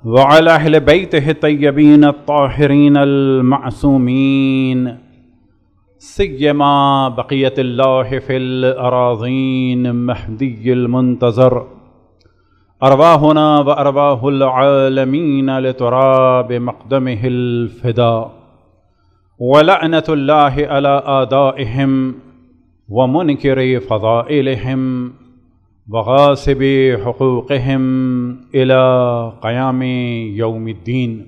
وعلى أهل بيته الطيبين الطاهرين المعصومين سيما بقية الله في الأراضين مهدي المنتظر أرواحنا وأرواح العالمين لتراب مقدمه الفداء ولعنة الله على أعدائهم ومنكر فضائلهم وغاصب حقوقهم إلى قيام يوم الدين.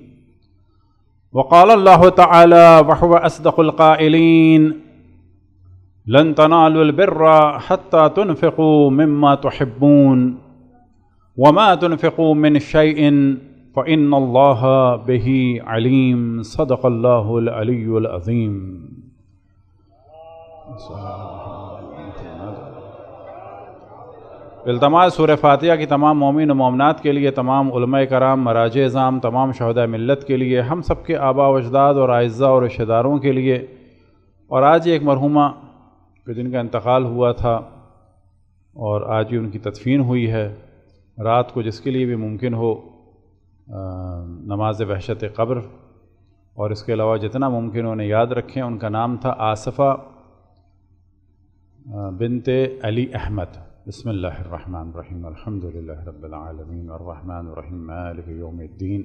وقال الله تعالى وهو أصدق القائلين: لن تنالوا البر حتى تنفقوا مما تحبون وما تنفقوا من شيء فإن الله به عليم. صدق الله العلي العظيم. التماس سورہ فاتحہ کی تمام مومن و مومنات کے لیے، تمام علماء کرام، مراجع اعظام، تمام شہداء ملت کے لیے، ہم سب کے آباء و اجداد اور اعزاء اور رشتہ داروں کے لیے، اور آج ایک مرحومہ کہ جن کا انتقال ہوا تھا اور آج ہی ان کی تدفین ہوئی ہے، رات کو جس کے لیے بھی ممکن ہو نماز وحشت قبر، اور اس کے علاوہ جتنا ممکن ہو انہیں یاد رکھیں. ان کا نام تھا آصفہ بنت علی احمد. بسم اللہ الرحمن الرحیم. الحمدللہ رب العالمین الرحمن الرحیم مالک یوم الدین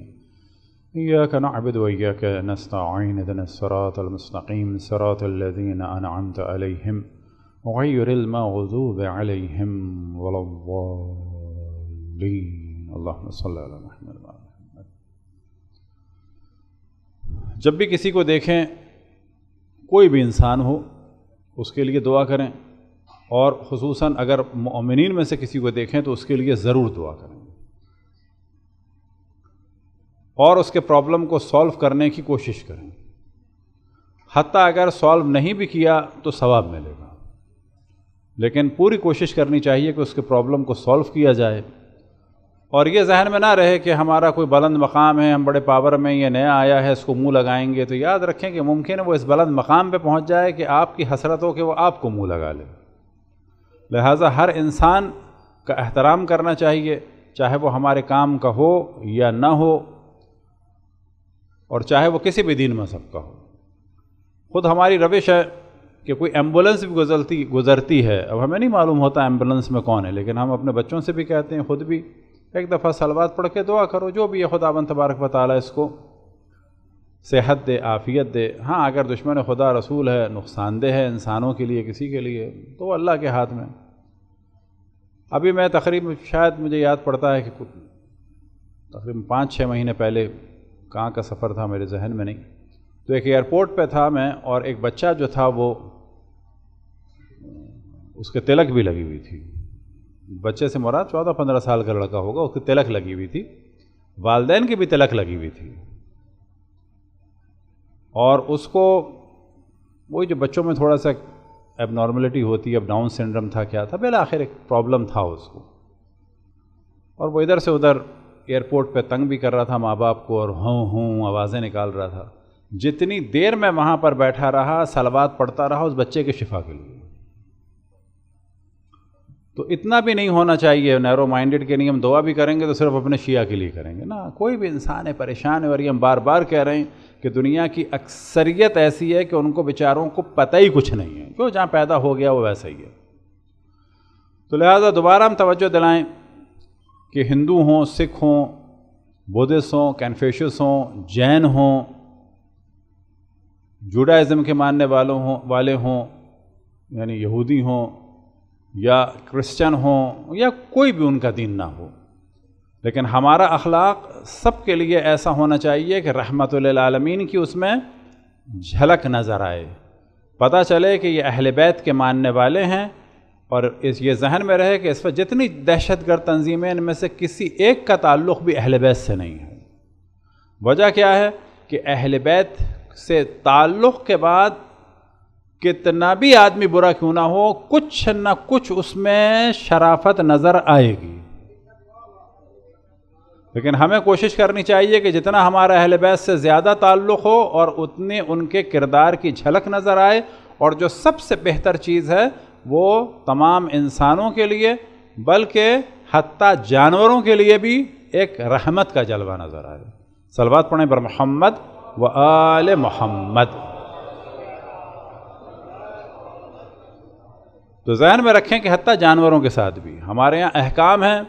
ایاک نعبد و ایاک نستعین اهدنا الصراط المستقیم صراط الذین انعمت علیہم غیر المغضوب علیہم ولا الضالین. اللہم صلی علی محمد. جب بھی کسی کو دیکھیں، کوئی بھی انسان ہو، اس کے لیے دعا کریں، اور خصوصاً اگر مومنین میں سے کسی کو دیکھیں تو اس کے لیے ضرور دعا کریں، اور اس کے پرابلم کو سولو کرنے کی کوشش کریں. حتیٰ اگر سولو نہیں بھی کیا تو ثواب ملے گا، لیکن پوری کوشش کرنی چاہیے کہ اس کے پرابلم کو سولو کیا جائے. اور یہ ذہن میں نہ رہے کہ ہمارا کوئی بلند مقام ہے، ہم بڑے پاور میں، یہ نیا آیا ہے، اس کو منہ لگائیں گے. تو یاد رکھیں کہ ممکن ہے وہ اس بلند مقام پہ پہنچ جائے کہ آپ کی حسرت ہو کہ وہ آپ کو منہ لگا لے. لہٰذا ہر انسان کا احترام کرنا چاہیے، چاہے وہ ہمارے کام کا ہو یا نہ ہو، اور چاہے وہ کسی بھی دین مذہب کا ہو. خود ہماری روش ہے کہ کوئی ایمبولنس بھی گزرتی ہے، اب ہمیں نہیں معلوم ہوتا ایمبولنس میں کون ہے، لیکن ہم اپنے بچوں سے بھی کہتے ہیں، خود بھی ایک دفعہ صلوات پڑھ کے دعا کرو، جو بھی ہے خداوند تبارک و تعالیٰ اس کو صحت دے، عافیت دے. ہاں اگر دشمن خدا رسول ہے، نقصان دہ ہے انسانوں کے لیے، کسی کے لیے، تو اللہ کے ہاتھ میں. ابھی میں تقریباً شاید مجھے یاد پڑتا ہے کہ تقریباً 5-6 مہینے پہلے کہاں کا سفر تھا میرے ذہن میں نہیں، تو ایک ایئرپورٹ پہ تھا میں، اور ایک بچہ جو تھا وہ اس کے تلک بھی لگی ہوئی تھی. بچے سے مراد 14-15 سال کا لڑکا ہوگا، اس کی تلک لگی ہوئی تھی، والدین کی بھی تلک لگی ہوئی تھی. اور اس کو وہی جو بچوں میں تھوڑا سا اب نارملٹی ہوتی ہے، اب ڈاؤن سنڈرم تھا، کیا تھا، بالآخر ایک پرابلم تھا اس کو. اور وہ ادھر سے ادھر ایئرپورٹ پہ تنگ بھی کر رہا تھا ماں باپ کو، اور ہوں آوازیں نکال رہا تھا. جتنی دیر میں وہاں پر بیٹھا رہا، صلوات پڑھتا رہا اس بچے کے شفا کے لیے. تو اتنا بھی نہیں ہونا چاہیے نیرو مائنڈڈ کہ نہیں ہم دعا بھی کریں گے تو صرف اپنے شیعہ کے لیے کریں گے. نا، کوئی بھی انسان ہے پریشان ہے، اور یہ ہم بار بار کہہ رہے ہیں کہ دنیا کی اکثریت ایسی ہے کہ ان کو بیچاروں کو پتہ ہی کچھ نہیں ہے، جو جہاں پیدا ہو گیا وہ ویسا ہی ہے. تو لہٰذا دوبارہ ہم توجہ دلائیں کہ ہندو ہوں، سکھ ہوں، بودھسٹ ہوں، کنفیوشس ہوں، جین ہوں، جوڈائزم کے ماننے والے ہوں، یعنی یہودی ہوں، یا کرسچن ہوں، یا کوئی بھی ان کا دین نہ ہو، لیکن ہمارا اخلاق سب کے لیے ایسا ہونا چاہیے کہ رحمت للعالمین کی اس میں جھلک نظر آئے، پتہ چلے کہ یہ اہل بیت کے ماننے والے ہیں. اور یہ ذہن میں رہے کہ اس پر جتنی دہشت گرد تنظیمیں، ان میں سے کسی ایک کا تعلق بھی اہل بیت سے نہیں ہے. وجہ کیا ہے کہ اہل بیت سے تعلق کے بعد کتنا بھی آدمی برا کیوں نہ ہو، کچھ نہ کچھ اس میں شرافت نظر آئے گی. لیکن ہمیں کوشش کرنی چاہیے کہ جتنا ہمارا اہل بیت سے زیادہ تعلق ہو اور اتنے ان کے کردار کی جھلک نظر آئے. اور جو سب سے بہتر چیز ہے وہ تمام انسانوں کے لیے، بلکہ حتیٰ جانوروں کے لیے بھی ایک رحمت کا جلوہ نظر آئے. صلوات پڑھیں بر محمد و آل محمد. تو ذہن میں رکھیں کہ حتیٰ جانوروں کے ساتھ بھی ہمارے یہاں احکام ہیں،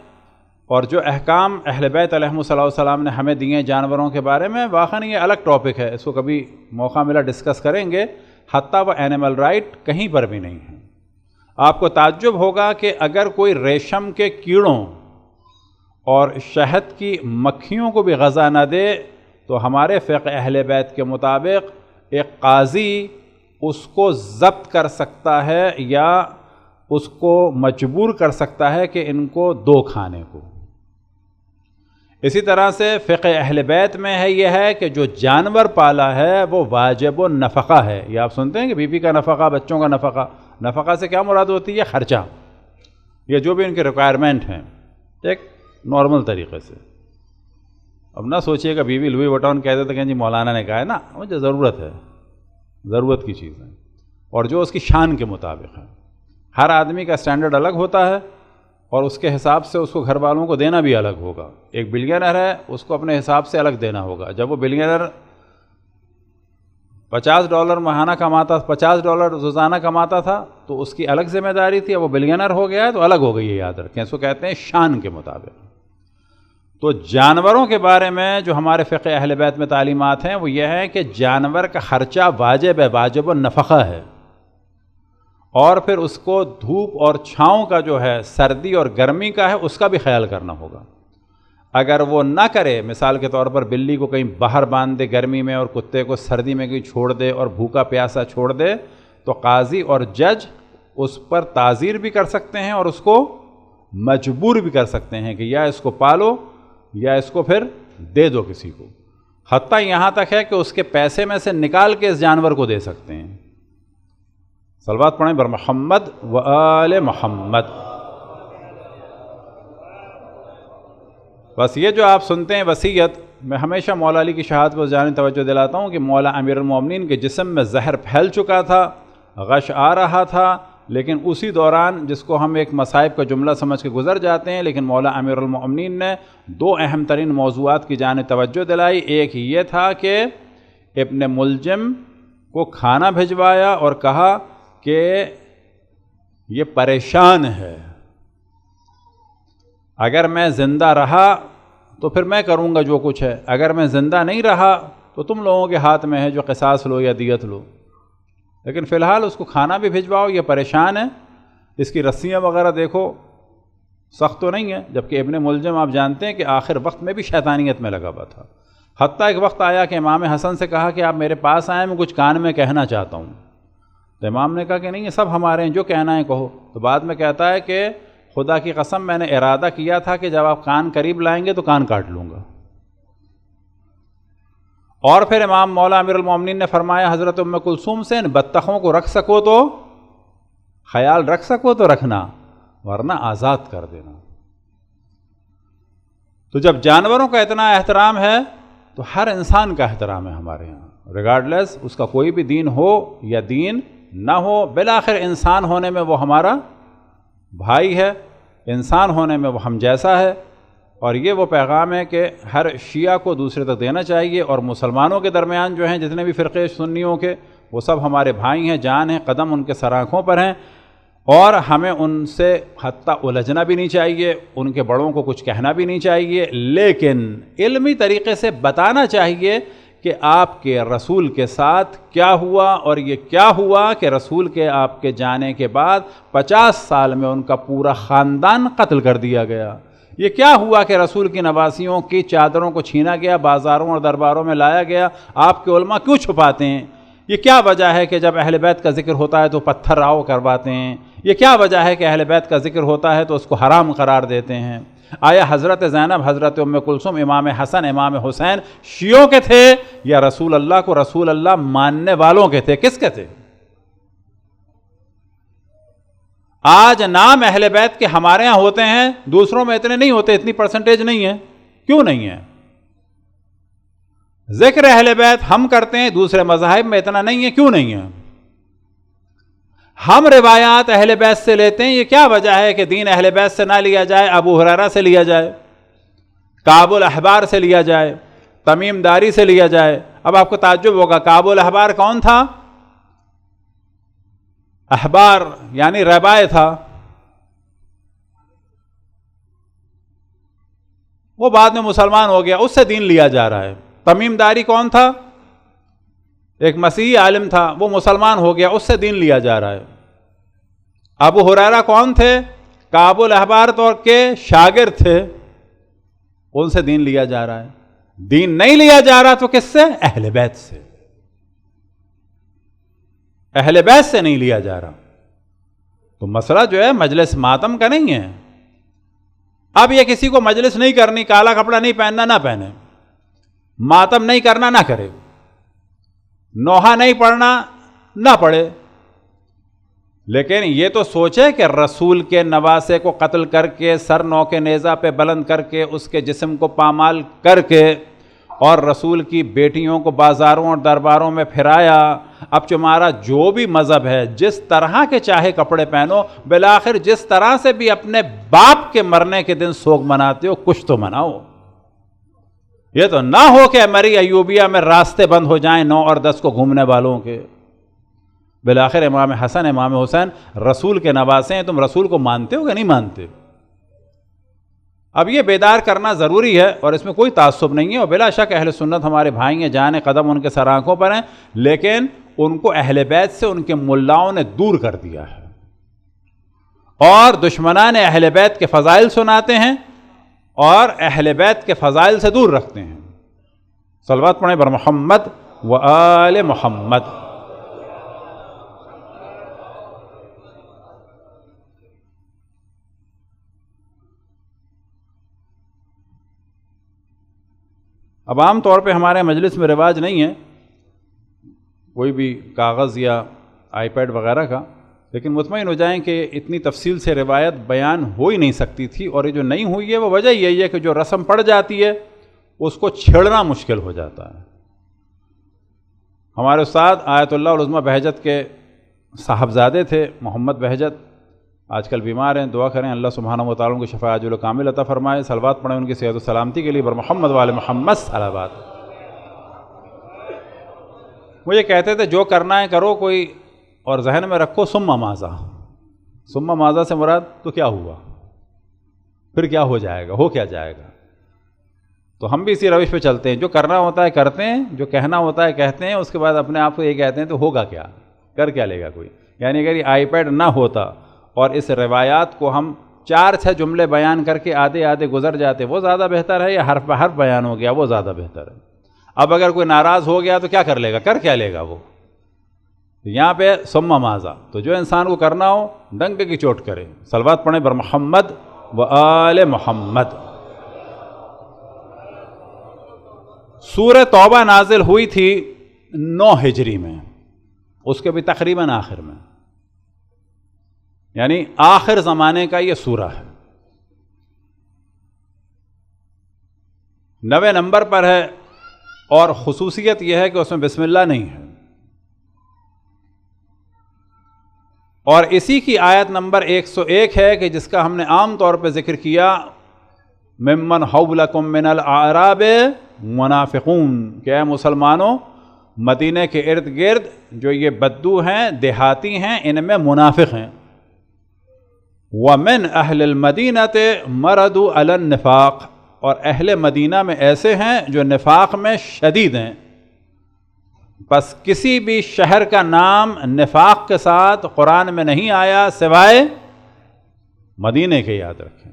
اور جو احکام اہل بیت علیہم صلی اللہ علیہ وسلم نے ہمیں دیے جانوروں کے بارے میں، واقعاً یہ الگ ٹاپک ہے، اس کو کبھی موقع ملا ڈسکس کریں گے. حتیٰ وہ اینیمل رائٹ کہیں پر بھی نہیں ہے. آپ کو تعجب ہوگا کہ اگر کوئی ریشم کے کیڑوں اور شہد کی مکھیوں کو بھی غذا نہ دے تو ہمارے فقہ اہل بیت کے مطابق ایک قاضی اس کو ضبط کر سکتا ہے یا اس کو مجبور کر سکتا ہے کہ ان کو دو کھانے کو. اسی طرح سے فقہ اہل بیت میں ہے یہ ہے کہ جو جانور پالا ہے وہ واجب النفقہ ہے. یہ آپ سنتے ہیں کہ بیوی کا نفقہ، بچوں کا نفقہ. نفقہ سے کیا مراد ہوتی ہے؟ خرچہ، یہ جو بھی ان کے ریکوائرمنٹ ہیں ایک نارمل طریقے سے. اب نہ سوچیے کہ بیوی لوئی وٹون کہتے تھے کہ جی مولانا نے کہا ہے. نا مجھے ضرورت ہے، ضرورت کی چیز ہے، اور جو اس کی شان کے مطابق ہے. ہر آدمی کا اسٹینڈرڈ الگ ہوتا ہے اور اس کے حساب سے اس کو گھر والوں کو دینا بھی الگ ہوگا. ایک بلینئر ہے، اس کو اپنے حساب سے الگ دینا ہوگا. جب وہ بلینئر $50 ماہانہ کماتا، $50 روزانہ کماتا تھا تو اس کی الگ ذمہ داری تھی. اب وہ بلینئر ہو گیا ہے تو الگ ہو گئی ہے. یاد رکھیں، اس کو کہتے ہیں شان کے مطابق. تو جانوروں کے بارے میں جو ہمارے فقہ اہل بیت میں تعلیمات ہیں وہ یہ ہے کہ جانور کا خرچہ واجب ہے، واجب النفقہ ہے، اور پھر اس کو دھوپ اور چھاؤں کا جو ہے، سردی اور گرمی کا ہے، اس کا بھی خیال کرنا ہوگا. اگر وہ نہ کرے، مثال کے طور پر بلی کو کہیں باہر باندھ دے گرمی میں اور کتے کو سردی میں کہیں چھوڑ دے اور بھوکا پیاسا چھوڑ دے، تو قاضی اور جج اس پر تعزیر بھی کر سکتے ہیں اور اس کو مجبور بھی کر سکتے ہیں کہ یا اس کو پالو یا اس کو پھر دے دو کسی کو. حتیٰ یہاں تک ہے کہ اس کے پیسے میں سے نکال کے اس جانور کو دے سکتے ہیں. صلوات پڑھیں بر محمد و آل محمد. بس یہ جو آپ سنتے ہیں وصیت، میں ہمیشہ مولا علی کی شہادت پر جانب توجہ دلاتا ہوں کہ مولا امیر المومنین کے جسم میں زہر پھیل چکا تھا، غش آ رہا تھا، لیکن اسی دوران جس کو ہم ایک مصائب کا جملہ سمجھ کے گزر جاتے ہیں، لیکن مولا امیر المومنین نے دو اہم ترین موضوعات کی جانب توجہ دلائی. ایک یہ تھا کہ ابن ملجم کو کھانا بھجوایا اور کہا کہ یہ پریشان ہے، اگر میں زندہ رہا تو پھر میں کروں گا جو کچھ ہے، اگر میں زندہ نہیں رہا تو تم لوگوں کے ہاتھ میں ہے جو قصاص لو یا دیت لو، لیکن فی الحال اس کو کھانا بھی بھجواؤ، یہ پریشان ہے. اس کی رسیاں وغیرہ دیکھو سخت تو نہیں ہے، جبکہ ابن ملجم آپ جانتے ہیں کہ آخر وقت میں بھی شیطانیت میں لگا ہوا تھا. حتیٰ ایک وقت آیا کہ امام حسن سے کہا کہ آپ میرے پاس آئیں، میں کچھ کان میں کہنا چاہتا ہوں. تو امام نے کہا کہ نہیں، یہ سب ہمارے ہیں، جو کہنا ہے کہو. تو بعد میں کہتا ہے کہ خدا کی قسم میں نے ارادہ کیا تھا کہ جب آپ کان قریب لائیں گے تو کان کاٹ لوں گا. اور پھر امام مولا امیر المومنین نے فرمایا حضرت ام کلثوم سے، ان بطخوں کو رکھ سکو تو خیال رکھ سکو تو رکھنا، ورنہ آزاد کر دینا. تو جب جانوروں کا اتنا احترام ہے تو ہر انسان کا احترام ہے ہمارے یہاں، ریگارڈلیس اس کا کوئی بھی دین ہو یا دین نہ ہو. بالآخر انسان ہونے میں وہ ہمارا بھائی ہے، انسان ہونے میں وہ ہم جیسا ہے. اور یہ وہ پیغام ہے کہ ہر شیعہ کو دوسرے تک دینا چاہیے. اور مسلمانوں کے درمیان جو ہیں جتنے بھی فرقے سنیوں کے، وہ سب ہمارے بھائی ہیں، جان ہیں، قدم ان کے سر آنکھوں پر ہیں، اور ہمیں ان سے حتیٰ الجھنا بھی نہیں چاہیے، ان کے بڑوں کو کچھ کہنا بھی نہیں چاہیے، لیکن علمی طریقے سے بتانا چاہیے کہ آپ کے رسول کے ساتھ کیا ہوا. اور یہ کیا ہوا کہ رسول کے آپ کے جانے کے بعد 50 سال میں ان کا پورا خاندان قتل کر دیا گیا. یہ کیا ہوا کہ رسول کی نواسیوں کی چادروں کو چھینا گیا، بازاروں اور درباروں میں لایا گیا. آپ کے علماء کیوں چھپاتے ہیں؟ یہ کیا وجہ ہے کہ جب اہل بیت کا ذکر ہوتا ہے تو پتھر راؤ کرواتے ہیں؟ یہ کیا وجہ ہے کہ اہل بیت کا ذکر ہوتا ہے تو اس کو حرام قرار دیتے ہیں؟ آیا حضرت زینب، حضرت ام کلثوم، امام حسن، امام حسین شیعوں کے تھے یا رسول اللہ کو رسول اللہ ماننے والوں کے تھے؟ کس کے تھے؟ آج نام اہل بیت کے ہمارے ہاں ہوتے ہیں، دوسروں میں اتنے نہیں ہوتے، اتنی پرسنٹیج نہیں ہے. کیوں نہیں ہے؟ ذکر اہل بیت ہم کرتے ہیں، دوسرے مذاہب میں اتنا نہیں ہے. کیوں نہیں ہے؟ ہم روایات اہل بیت سے لیتے ہیں. یہ کیا وجہ ہے کہ دین اہل بیت سے نہ لیا جائے، ابو ہریرہ سے لیا جائے؟ کعب الاحبار سے لیا جائے، تمیم داری سے لیا جائے۔ اب آپ کو تعجب ہوگا، کعب الاحبار کون تھا؟ احبار یعنی رہبائے تھا، وہ بعد میں مسلمان ہو گیا، اس سے دین لیا جا رہا ہے۔ تمیم داری کون تھا؟ ایک مسیحی عالم تھا، وہ مسلمان ہو گیا، اس سے دین لیا جا رہا ہے۔ ابو ہریرہ کون تھے؟ کعب الاحبار کے شاگرد تھے، ان سے دین لیا جا رہا ہے۔ دین نہیں لیا جا رہا تو کس سے؟ اہل بیت سے، اہل بیت سے نہیں لیا جا رہا۔ تو مسئلہ جو ہے مجلس ماتم کا نہیں ہے۔ اب یہ کسی کو مجلس نہیں کرنی، کالا کپڑا نہیں پہننا، نہ پہنے، ماتم نہیں کرنا، نہ کرے، نوحہ نہیں پڑھنا، نہ پڑھے، لیکن یہ تو سوچے کہ رسول کے نواسے کو قتل کر کے، سر نو کے نیزہ پہ بلند کر کے، اس کے جسم کو پامال کر کے، اور رسول کی بیٹیوں کو بازاروں اور درباروں میں پھرایا۔ اب تمہارا جو بھی مذہب ہے، جس طرح کے چاہے کپڑے پہنو، بالآخر جس طرح سے بھی اپنے باپ کے مرنے کے دن سوگ مناتے ہو، کچھ تو مناؤ۔ یہ تو نہ ہو کہ مری ایوبیہ میں راستے بند ہو جائیں 9 اور 10 کو گھومنے والوں کے۔ بالآخر امام حسن امام حسین رسول کے نواسے ہیں، تم رسول کو مانتے ہو کہ نہیں مانتے؟ اب یہ بیدار کرنا ضروری ہے، اور اس میں کوئی تعصب نہیں ہے، اور بلا شک اہل سنت ہمارے بھائی ہیں، جان قدم ان کے سر آنکھوں پر ہیں، لیکن ان کو اہل بیت سے ان کے ملاؤں نے دور کر دیا ہے، اور دشمنان اہل بیت کے فضائل سناتے ہیں اور اہل بیت کے فضائل سے دور رکھتے ہیں۔ صلوات پڑھیں بر محمد و آل محمد۔ اب عام طور پہ ہمارے مجلس میں رواج نہیں ہے کوئی بھی کاغذ یا آئی پیڈ وغیرہ کا، لیکن مطمئن ہو جائیں کہ اتنی تفصیل سے روایت بیان ہو ہی نہیں سکتی تھی، اور یہ جو نہیں ہوئی ہے وہ وجہ یہی ہے کہ جو رسم پڑ جاتی ہے اس کو چھیڑنا مشکل ہو جاتا ہے۔ ہمارے استاد آیت اللہ العظمیٰ بہجت کے صاحبزادے تھے، محمد بہجت، آج کل بیمار ہیں، دعا کریں اللہ سبحانہ و تعالیٰ کو شفا عاجل و کامل عطا فرمائے۔ صلوات پڑھیں ان کی صحت و سلامتی کے لیے بر محمد وآل محمد صلوات۔ وہ یہ کہتے تھے جو کرنا ہے کرو کوئی، اور ذہن میں رکھو ثم ماذا۔ ثم ماذا سے مراد تو کیا ہوا، پھر کیا ہو جائے گا، ہو کیا جائے گا۔ تو ہم بھی اسی روش پہ چلتے ہیں، جو کرنا ہوتا ہے کرتے ہیں، جو کہنا ہوتا ہے کہتے ہیں، اس کے بعد اپنے آپ کو یہ کہتے ہیں تو ہوگا کیا، کر کیا لے گا کوئی۔ یعنی اگر یہ آئی پیڈ نہ ہوتا اور اس روایات کو ہم 4-6 جملے بیان کر کے آدھے آدھے گزر جاتے، وہ زیادہ بہتر ہے، یا حرف بحرف بیان ہو گیا وہ زیادہ بہتر ہے۔ اب اگر کوئی ناراض ہو گیا تو کیا کر لے گا، کر کیا لے گا وہ۔ یہاں پہ ثم ماذا، تو جو انسان کو کرنا ہو ڈنک کی چوٹ کرے۔ صلوات پڑھیں بر محمد و آل محمد۔ سورہ توبہ نازل ہوئی تھی 9 ہجری میں، اس کے بھی تقریباً آخر میں، یعنی آخر زمانے کا یہ سورہ ہے، 9 نمبر پر ہے، اور خصوصیت یہ ہے کہ اس میں بسم اللہ نہیں ہے، اور اسی کی آیت نمبر 101 ہے کہ جس کا ہم نے عام طور پہ ذکر کیا، ممن حولکم من الاعراب منافقون، کہ اے مسلمانوں مدینہ کے ارد گرد جو یہ بدو ہیں، دیہاتی ہیں، ان میں منافق ہیں۔ وَمِنْ أَهْلِ الْمَدِينَةِ مَرَدُوا عَلَى النِّفَاقِ، اور اہل مدینہ میں ایسے ہیں جو نفاق میں شدید ہیں۔ بس کسی بھی شہر کا نام نفاق کے ساتھ قرآن میں نہیں آیا سوائے مدینہ کے، یاد رکھیں۔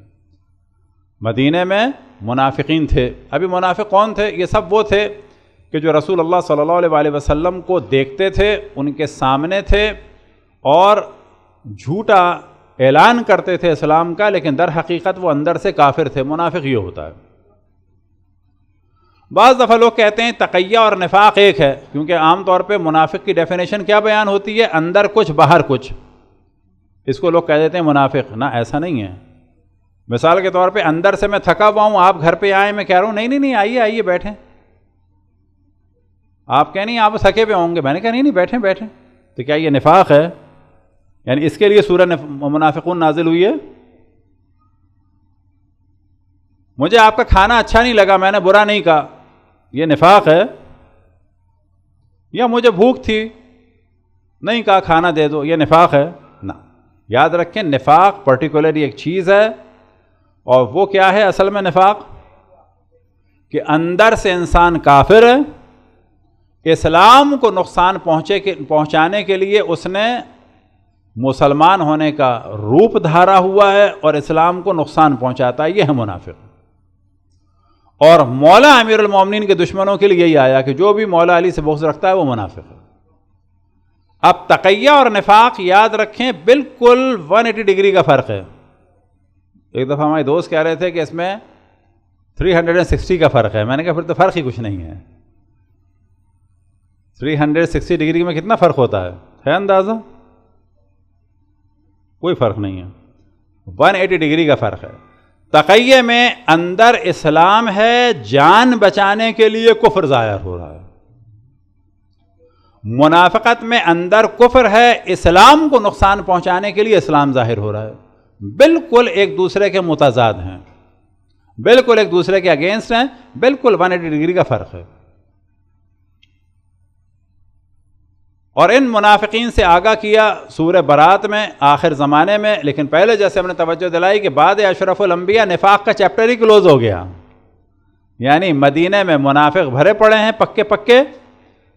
مدینہ میں منافقین تھے۔ ابھی منافق کون تھے؟ یہ سب وہ تھے کہ جو رسول اللہ صلی اللہ علیہ وسلم کو دیکھتے تھے، ان کے سامنے تھے، اور جھوٹا اعلان کرتے تھے اسلام کا، لیکن در حقیقت وہ اندر سے کافر تھے۔ منافق یہ ہوتا ہے۔ بعض دفعہ لوگ کہتے ہیں تقیہ اور نفاق ایک ہے، کیونکہ عام طور پہ منافق کی ڈیفینیشن کیا بیان ہوتی ہے؟ اندر کچھ باہر کچھ۔ اس کو لوگ کہہ دیتے ہیں منافق۔ نہ، ایسا نہیں ہے۔ مثال کے طور پہ اندر سے میں تھکا ہوا ہوں، آپ گھر پہ آئیں، میں کہہ رہا ہوں نہیں آئیے آئیے بیٹھیں، آپ کہیں نہیں آپ تھکے پہ ہوں گے، میں نے کہا نہیں بیٹھیں بیٹھیں، تو کیا یہ نفاق ہے؟ یعنی اس کے لیے سورہ منافقون نازل ہوئی ہے۔ مجھے آپ کا کھانا اچھا نہیں لگا، میں نے برا نہیں کہا، یہ نفاق ہے؟ یا مجھے بھوک تھی، نہیں کہا کھانا دے دو، یہ نفاق ہے؟ نہ، یاد رکھیں نفاق پرٹیکولرلی ایک چیز ہے، اور وہ کیا ہے اصل میں نفاق؟ کہ اندر سے انسان کافر ہے، اسلام کو نقصان پہنچانے کے لیے اس نے مسلمان ہونے کا روپ دھارا ہوا ہے اور اسلام کو نقصان پہنچاتا ہے، یہ ہے منافق۔ اور مولا امیر المومنین کے دشمنوں کے لیے یہی آیا کہ جو بھی مولا علی سے بغض رکھتا ہے وہ منافق ہے۔ اب تقیہ اور نفاق یاد رکھیں بالکل 180 ڈگری کا فرق ہے۔ ایک دفعہ ہمارے دوست کہہ رہے تھے کہ اس میں 360 کا فرق ہے، میں نے کہا پھر تو فرق ہی کچھ نہیں ہے۔ 360 ڈگری میں کتنا فرق ہوتا ہے اندازہ؟ کوئی فرق نہیں ہے، 180 ڈگری کا فرق ہے۔ تقیہ میں اندر اسلام ہے، جان بچانے کے لیے کفر ظاہر ہو رہا ہے۔ منافقت میں اندر کفر ہے، اسلام کو نقصان پہنچانے کے لیے اسلام ظاہر ہو رہا ہے۔ بالکل ایک دوسرے کے متضاد ہیں، بالکل ایک دوسرے کے اگینسٹ ہیں، بالکل 180 ڈگری کا فرق ہے۔ اور ان منافقین سے آگاہ کیا سورہ برات میں آخر زمانے میں، لیکن پہلے جیسے ہم نے توجہ دلائی کہ بعد اشرف الانبیاء نفاق کا چیپٹر ہی کلوز ہو گیا، یعنی مدینے میں منافق بھرے پڑے ہیں پکے پکے،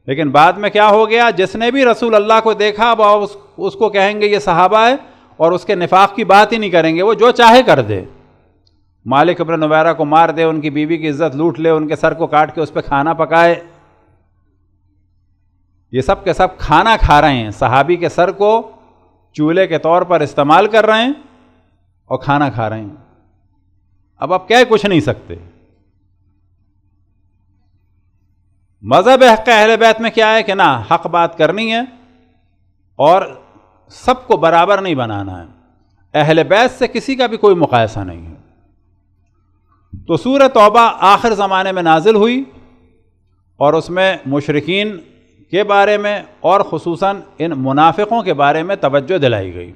لیکن بعد میں کیا ہو گیا؟ جس نے بھی رسول اللہ کو دیکھا اب اس کو کہیں گے یہ صحابہ ہے، اور اس کے نفاق کی بات ہی نہیں کریں گے، وہ جو چاہے کر دے، مالک ابن نویرہ کو مار دے، ان کی بیوی کی عزت لوٹ لے، ان کے سر کو کاٹ کے اس پہ کھانا پکائے، یہ سب کے سب کھانا کھا رہے ہیں، صحابی کے سر کو چولہے کے طور پر استعمال کر رہے ہیں اور کھانا کھا رہے ہیں۔ اب آپ کہہ کچھ نہیں سکتے۔ مذہب حق اہل بیت میں کیا ہے کہ نہ، حق بات کرنی ہے اور سب کو برابر نہیں بنانا ہے، اہل بیت سے کسی کا بھی کوئی مقایسہ نہیں ہے۔ تو سورہ توبہ آخر زمانے میں نازل ہوئی اور اس میں مشرکین کے بارے میں اور خصوصاً ان منافقوں کے بارے میں توجہ دلائی گئی۔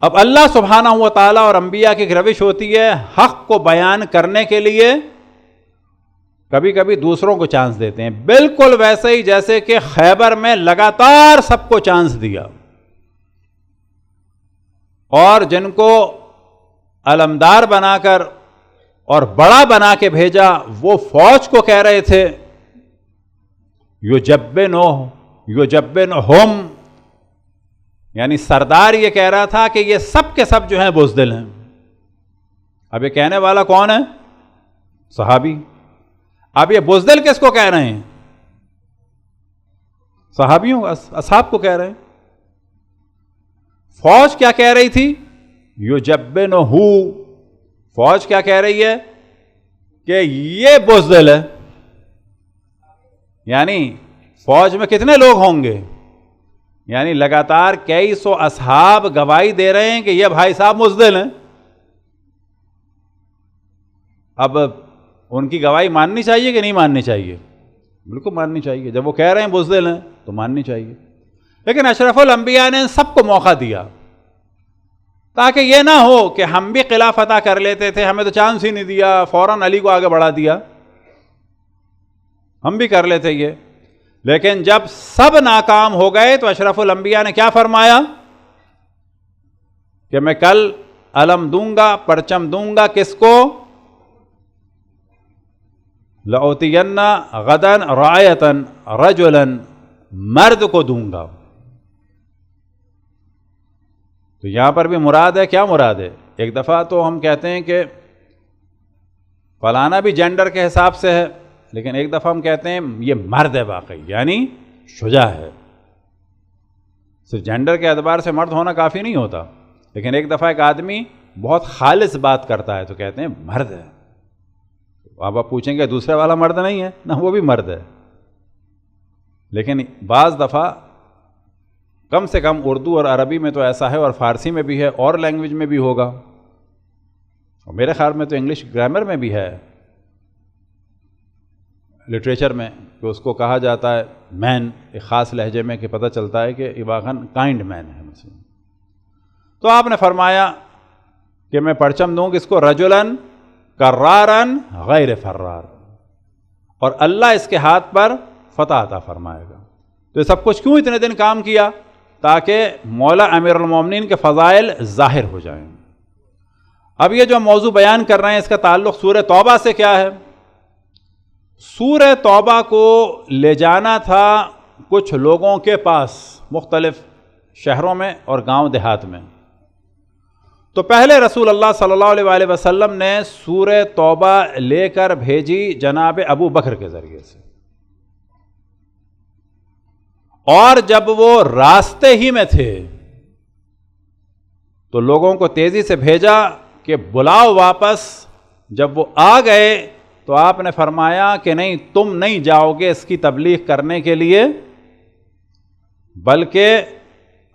اب اللہ سبحانہ و تعالیٰ اور انبیاء کی ایک روش ہوتی ہے، حق کو بیان کرنے کے لیے کبھی کبھی دوسروں کو چانس دیتے ہیں، بالکل ویسے ہی جیسے کہ خیبر میں لگاتار سب کو چانس دیا، اور جن کو علمدار بنا کر اور بڑا بنا کے بھیجا وہ فوج کو کہہ رہے تھے یجبنہم، یعنی سردار یہ کہہ رہا تھا کہ یہ سب کے سب جو ہیں بزدل ہیں۔ اب یہ کہنے والا کون ہے؟ صحابی۔ اب یہ بزدل کس کو کہہ رہے ہیں؟ صحابیوں، اصحاب کو کہہ رہے ہیں۔ فوج کیا کہہ رہی تھی؟ یجبنہو، فوج کیا کہہ رہی ہے؟ کہ یہ بزدل ہے۔ یعنی فوج میں کتنے لوگ ہوں گے؟ یعنی لگاتار کئی سو اصحاب گواہی دے رہے ہیں کہ یہ بھائی صاحب بزدل ہیں۔ اب ان کی گواہی ماننی چاہیے کہ نہیں ماننی چاہیے؟ بالکل ماننی چاہیے، جب وہ کہہ رہے ہیں بزدل ہیں تو ماننی چاہیے۔ لیکن اشرف الانبیاء نے سب کو موقع دیا تاکہ یہ نہ ہو کہ ہم بھی قلعہ فتح کر لیتے تھے، ہمیں تو چانس ہی نہیں دیا، فوراً علی کو آگے بڑھا دیا، ہم بھی کر لیتے یہ۔ لیکن جب سب ناکام ہو گئے تو اشرف الانبیاء نے کیا فرمایا کہ میں کل علم دوں گا، پرچم دوں گا، کس کو؟ لَأُوتِيَنَّ غَدًا رَعَيَةً رَجُلًا، مرد کو دوں گا۔ تو یہاں پر بھی مراد ہے، کیا مراد ہے؟ ایک دفعہ تو ہم کہتے ہیں کہ فلانا بھی جینڈر کے حساب سے ہے، لیکن ایک دفعہ ہم کہتے ہیں یہ مرد ہے واقعی، یعنی شجاع ہے۔ صرف جینڈر کے اعتبار سے مرد ہونا کافی نہیں ہوتا، لیکن ایک دفعہ ایک آدمی بہت خالص بات کرتا ہے تو کہتے ہیں مرد ہے۔ اب آپ پوچھیں گے دوسرے والا مرد نہیں ہے؟ نہ، وہ بھی مرد ہے، لیکن بعض دفعہ کم سے کم اردو اور عربی میں تو ایسا ہے، اور فارسی میں بھی ہے، اور لینگویج میں بھی ہوگا، اور میرے خیال میں تو انگلش گرامر میں بھی ہے، لٹریچر میں، کہ اس کو کہا جاتا ہے مین، ایک خاص لہجے میں، کہ پتہ چلتا ہے کہ یہ واقعاً کائنڈ مین ہے مثلا۔ تو آپ نے فرمایا کہ میں پرچم دوں کس کو؟ رجلن کرارن غیر فرار، اور اللہ اس کے ہاتھ پر فتح عطا فرمائے گا۔ تو یہ سب کچھ کیوں اتنے دن کام کیا؟ تاکہ مولا امیر المومنین کے فضائل ظاہر ہو جائیں۔ اب یہ جو موضوع بیان کر رہے ہیں اس کا تعلق سورہ توبہ سے کیا ہے؟ سورہ توبہ کو لے جانا تھا کچھ لوگوں کے پاس مختلف شہروں میں اور گاؤں دیہات میں، تو پہلے رسول اللہ صلی اللہ علیہ وآلہ وسلم نے سورہ توبہ لے کر بھیجی جناب ابو بکر کے ذریعے سے، اور جب وہ راستے ہی میں تھے تو لوگوں کو تیزی سے بھیجا کہ بلاؤ واپس۔ جب وہ آ گئے تو آپ نے فرمایا کہ نہیں، تم نہیں جاؤ گے اس کی تبلیغ کرنے کے لیے، بلکہ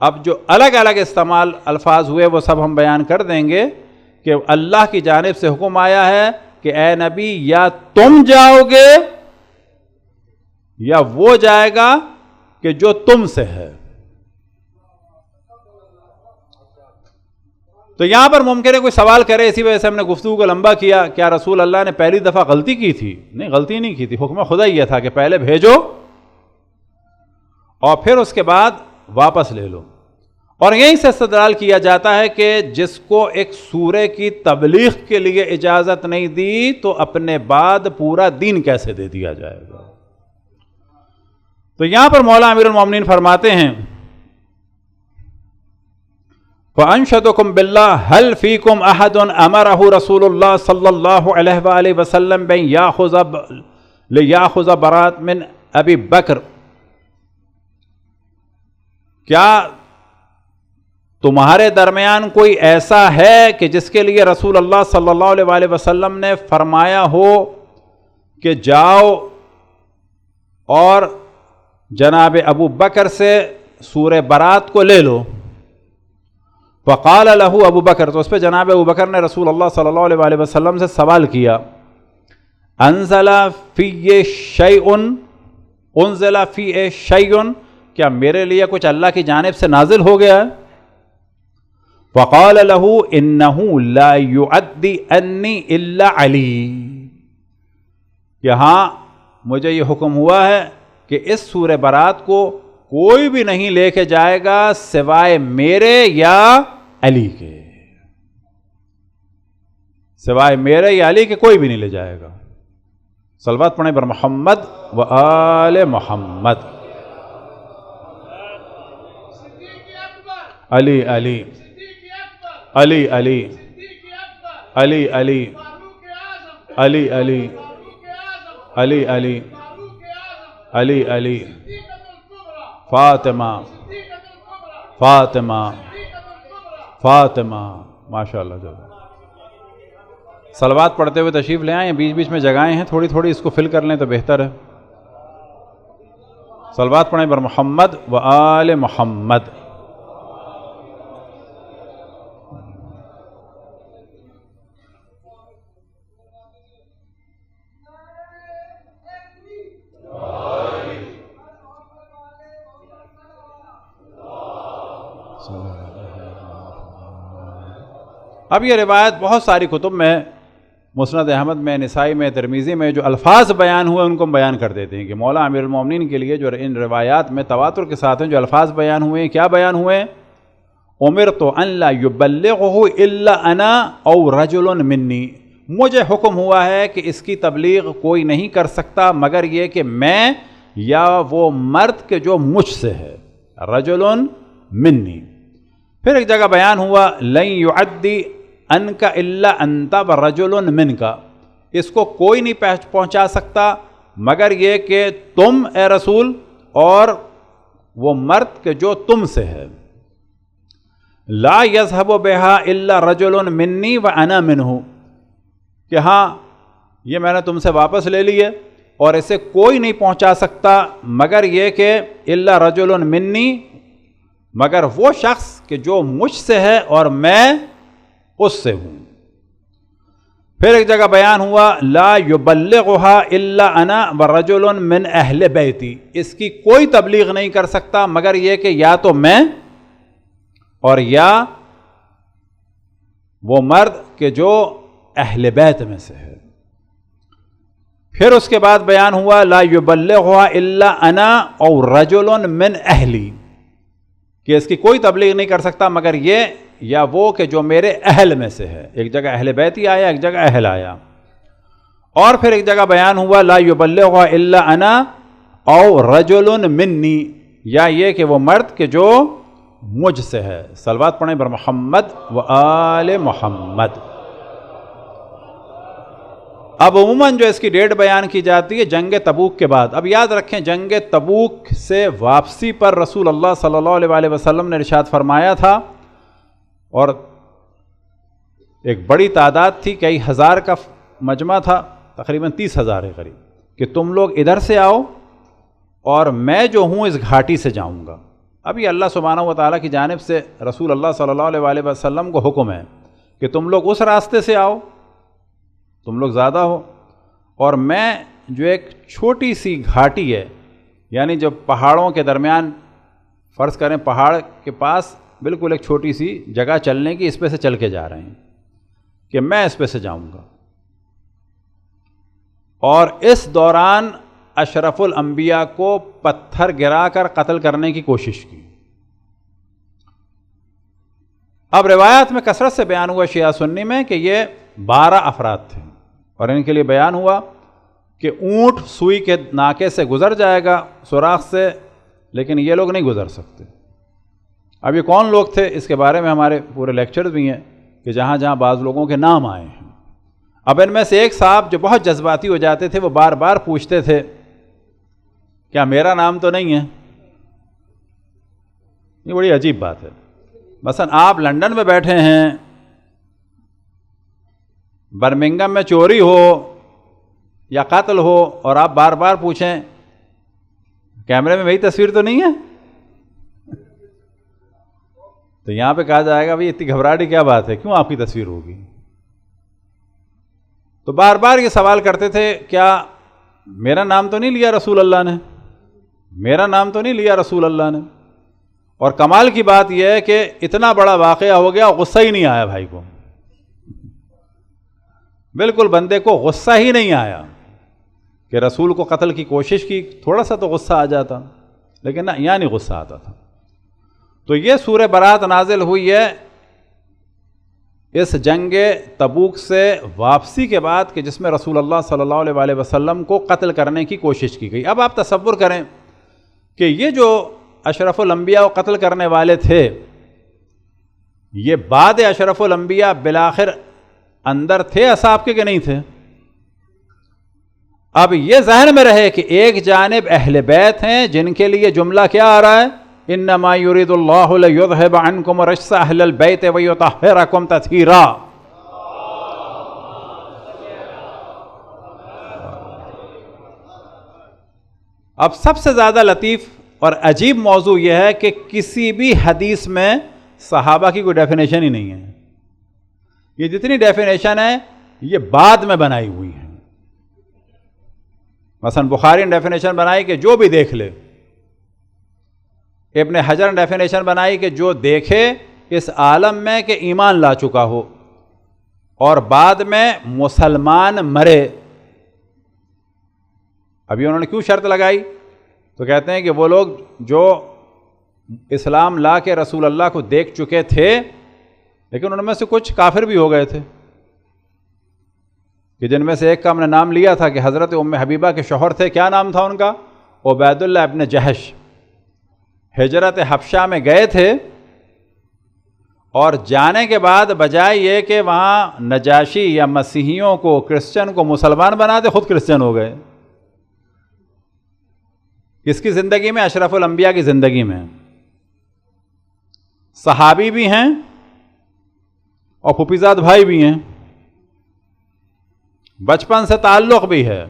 اب جو الگ الگ استعمال الفاظ ہوئے وہ سب ہم بیان کر دیں گے کہ اللہ کی جانب سے حکم آیا ہے کہ اے نبی یا تم جاؤ گے یا وہ جائے گا کہ جو تم سے ہے۔ تو یہاں پر ممکن ہے کوئی سوال کرے، اسی وجہ سے ہم نے گفتگو کو لمبا کیا، کیا رسول اللہ نے پہلی دفعہ غلطی کی تھی؟ نہیں، غلطی نہیں کی تھی، حکم خدا یہ تھا کہ پہلے بھیجو اور پھر اس کے بعد واپس لے لو۔ اور یہیں سے استدلال کیا جاتا ہے کہ جس کو ایک سورے کی تبلیغ کے لیے اجازت نہیں دی تو اپنے بعد پورا دین کیسے دے دیا جائے گا؟ تو یہاں پر مولا امیر المومنین فرماتے ہیں فَأَنْشَدُكُمْ بِاللَّهِ هَلْ فِيكُمْ أَحَدٌ أَمَرَهُ رَسُولُ اللَّهِ صلی اللہ علیہ وآلہ وسلم لِيَأْخُذَ بَرَأَةً مِنْ ابی بکر، کیا تمہارے درمیان کوئی ایسا ہے کہ جس کے لیے رسول اللہ صلی اللہ علیہ وآلہ وسلم نے فرمایا ہو کہ جاؤ اور جناب ابو بکر سے سورہ برات کو لے لو؟ فقال له ابو بکر، تو اس پہ جناب ابو بکر نے رسول اللہ صلی اللہ علیہ وآلہ وسلم سے سوال کیا، انزل فی شیء، کیا میرے لیے کچھ اللہ کی جانب سے نازل ہو گیا ہے؟ فقال له انه لا يعدي انی الا علی، کہ ہاں مجھے یہ حکم ہوا ہے کہ اس سورہ برات کو کوئی بھی نہیں لے کے جائے گا سوائے میرے یا علی کے، سوائے میرے یا علی کے کوئی بھی نہیں لے جائے گا۔ صلوات پڑھیں بر محمد و آل محمد۔ علی علی علی علی علی علی علی علی علی علی علی علی فاطمہ فاطمہ فاطمہ، ماشاء اللہ۔ جو صلوات پڑھتے ہوئے تشریف لے آئیں، بیچ بیچ میں جگہیں ہیں، تھوڑی تھوڑی اس کو فل کر لیں تو بہتر ہے۔ صلوات پڑھیں بر محمد و آل محمد۔ اب یہ روایت بہت ساری کتب میں، مسند احمد میں، نسائی میں، ترمذی میں جو الفاظ بیان ہوئے ان کو ہم بیان کر دیتے ہیں کہ مولا امیر المومنین کے لیے جو ان روایات میں تواتر کے ساتھ ہیں جو الفاظ بیان ہوئے ہیں، کیا بیان ہوئے؟ امرت ان لا یبلغہ الا انا او رجل منی، مجھے حکم ہوا ہے کہ اس کی تبلیغ کوئی نہیں کر سکتا مگر یہ کہ میں یا وہ مرد کے جو مجھ سے ہے، رجل منی۔ پھر ایک جگہ بیان ہوا لن یعدی انک الا انت ورجل منک، اس کو کوئی نہیں پہنچا سکتا مگر یہ کہ تم اے رسول اور وہ مرد کے جو تم سے ہے۔ لا یذهب بها الا رجل منی وانا منہ، کہ ہاں یہ میں نے تم سے واپس لے لیے اور اسے کوئی نہیں پہنچا سکتا مگر یہ کہ الا رجل منی، مگر وہ شخص کہ جو مجھ سے ہے اور میں اس سے ہوں۔ پھر ایک جگہ بیان ہوا لا یبلغها الا انا ورجل من اہل بیتی، اس کی کوئی تبلیغ نہیں کر سکتا مگر یہ کہ یا تو میں اور یا وہ مرد کہ جو اہل بیت میں سے ہے۔ پھر اس کے بعد بیان ہوا لا یبلغھا الا انا او رجل من اہلی، کہ اس کی کوئی تبلیغ نہیں کر سکتا مگر یہ یا وہ کہ جو میرے اہل میں سے ہے۔ ایک جگہ اہل بیت ہی آیا، ایک جگہ اہل آیا، اور پھر ایک جگہ بیان ہوا لا یبلغھا الا انا او رجل منی، یا یہ کہ وہ مرد کہ جو مجھ سے ہے۔ صلوات پڑھیں بر محمد و آل محمد۔ اب عموماً جو اس کی ڈیٹ بیان کی جاتی ہے جنگ تبوک کے بعد۔ اب یاد رکھیں جنگ تبوک سے واپسی پر رسول اللہ صلی اللہ علیہ وسلم نے ارشاد فرمایا تھا، اور ایک بڑی تعداد تھی، کئی ہزار کا مجمع تھا، تقریباً 30,000 کے قریب، کہ تم لوگ ادھر سے آؤ اور میں جو ہوں اس گھاٹی سے جاؤں گا۔ اب یہ اللہ سبحانہ و تعالیٰ کی جانب سے رسول اللہ صلی اللہ علیہ وسلم کو حکم ہے کہ تم لوگ اس راستے سے آؤ، تم لوگ زیادہ ہو، اور میں جو ایک چھوٹی سی گھاٹی ہے، یعنی جو پہاڑوں کے درمیان، فرض کریں پہاڑ کے پاس بالکل ایک چھوٹی سی جگہ چلنے کی، اس پہ سے چل کے جا رہے ہیں کہ میں اس پہ سے جاؤں گا۔ اور اس دوران اشرف الانبیاء کو پتھر گرا کر قتل کرنے کی کوشش کی۔ اب روایات میں کثرت سے بیان ہوا شیعہ سنی میں کہ یہ 12 افراد تھے، اور ان کے لیے بیان ہوا کہ اونٹ سوئی کے ناکے سے گزر جائے گا، سوراخ سے، لیکن یہ لوگ نہیں گزر سکتے۔ اب یہ کون لوگ تھے اس کے بارے میں ہمارے پورے لیکچرز بھی ہیں کہ جہاں جہاں بعض لوگوں کے نام آئے ہیں۔ اب ان میں سے ایک صاحب جو بہت جذباتی ہو جاتے تھے، وہ بار بار پوچھتے تھے کیا میرا نام تو نہیں ہے؟ یہ بڑی عجیب بات ہے۔ مثلا آپ لندن میں بیٹھے ہیں، برمنگم میں چوری ہو یا قتل ہو، اور آپ بار بار پوچھیں کیمرے میں میری تصویر تو نہیں ہے؟ تو یہاں پہ کہا جائے گا بھئی اتنی گھبراہٹی کیا بات ہے، کیوں آپ کی تصویر ہوگی؟ تو بار بار یہ سوال کرتے تھے کیا میرا نام تو نہیں لیا رسول اللہ نے، میرا نام تو نہیں لیا رسول اللہ نے۔ اور کمال کی بات یہ ہے کہ اتنا بڑا واقعہ ہو گیا، غصہ ہی نہیں آیا بھائی کو، بالکل بندے کو غصہ ہی نہیں آیا کہ رسول کو قتل کی کوشش کی، تھوڑا سا تو غصہ آ جاتا، لیکن نہ، یہاں نہیں غصہ آتا تھا۔ تو یہ سورہ برات نازل ہوئی ہے اس جنگ تبوک سے واپسی کے بعد کہ جس میں رسول اللہ صلی اللہ علیہ وسلم کو قتل کرنے کی کوشش کی گئی۔ اب آپ تصور کریں کہ یہ جو اشرف الانبیاء کو قتل کرنے والے تھے، یہ بعد اشرف الانبیاء بالآخر اندر تھے اصحاب کے کہ نہیں تھے؟ اب یہ ذہن میں رہے کہ ایک جانب اہل بیت ہیں جن کے لیے جملہ کیا آ رہا ہے، انما یرید اللہ لیذھب عنکم رجس اہل البیت ویطہرکم تطہیرا۔ اب سب سے زیادہ لطیف اور عجیب موضوع یہ ہے کہ کسی بھی حدیث میں صحابہ کی کوئی ڈیفینیشن ہی نہیں ہے۔ یہ جتنی ڈیفینیشن ہے یہ بعد میں بنائی ہوئی ہیں۔ مثلا بخاری نے ڈیفینیشن بنائی کہ جو بھی دیکھ لے، ابن حجر نے ڈیفینیشن بنائی کہ جو دیکھے اس عالم میں کہ ایمان لا چکا ہو اور بعد میں مسلمان مرے۔ ابھی انہوں نے کیوں شرط لگائی؟ تو کہتے ہیں کہ وہ لوگ جو اسلام لا کے رسول اللہ کو دیکھ چکے تھے، لیکن ان میں سے کچھ کافر بھی ہو گئے تھے، کہ جن میں سے ایک کا ہم نے نام لیا تھا کہ حضرت ام حبیبہ کے شوہر تھے، کیا نام تھا ان کا؟ عبید اللہ ابن جہش۔ ہجرت حبشہ میں گئے تھے، اور جانے کے بعد بجائے یہ کہ وہاں نجاشی یا مسیحیوں کو، کرسچن کو مسلمان بنا دے، خود کرسچن ہو گئے۔ کس کی زندگی میں؟ اشرف الانبیاء کی زندگی میں۔ صحابی بھی ہیں اور پھوپھیزاد بھائی بھی ہیں، بچپن سے تعلق بھی ہے،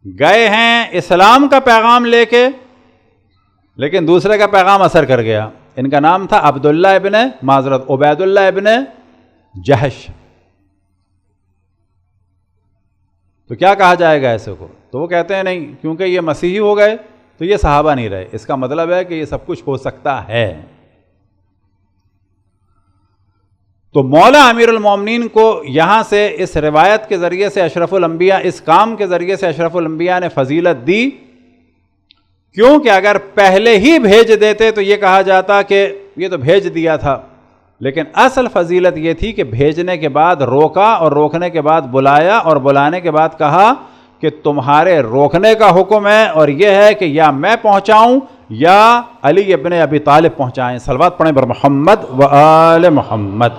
گئے ہیں اسلام کا پیغام لے کے، لیکن دوسرے کا پیغام اثر کر گیا۔ ان کا نام تھا عبداللہ ابن معذرت عبید اللہ ابن جہش۔ تو کیا کہا جائے گا ایسے کو؟ تو وہ کہتے ہیں نہیں، کیونکہ یہ مسیحی ہو گئے تو یہ صحابہ نہیں رہے۔ اس کا مطلب ہے کہ یہ سب کچھ ہو سکتا ہے۔ تو مولا امیر المومنین کو یہاں سے اس روایت کے ذریعے سے اشرف الانبیاء، اس کام کے ذریعے سے اشرف الانبیاء نے فضیلت دی، کیونکہ اگر پہلے ہی بھیج دیتے تو یہ کہا جاتا کہ یہ تو بھیج دیا تھا، لیکن اصل فضیلت یہ تھی کہ بھیجنے کے بعد روکا، اور روکنے کے بعد بلایا، اور بلانے کے بعد کہا کہ تمہارے روکنے کا حکم ہے، اور یہ ہے کہ یا میں پہنچاؤں یا علی ابن ابی طالب پہنچائیں۔ صلوات پڑھیں بر محمد و آل محمد۔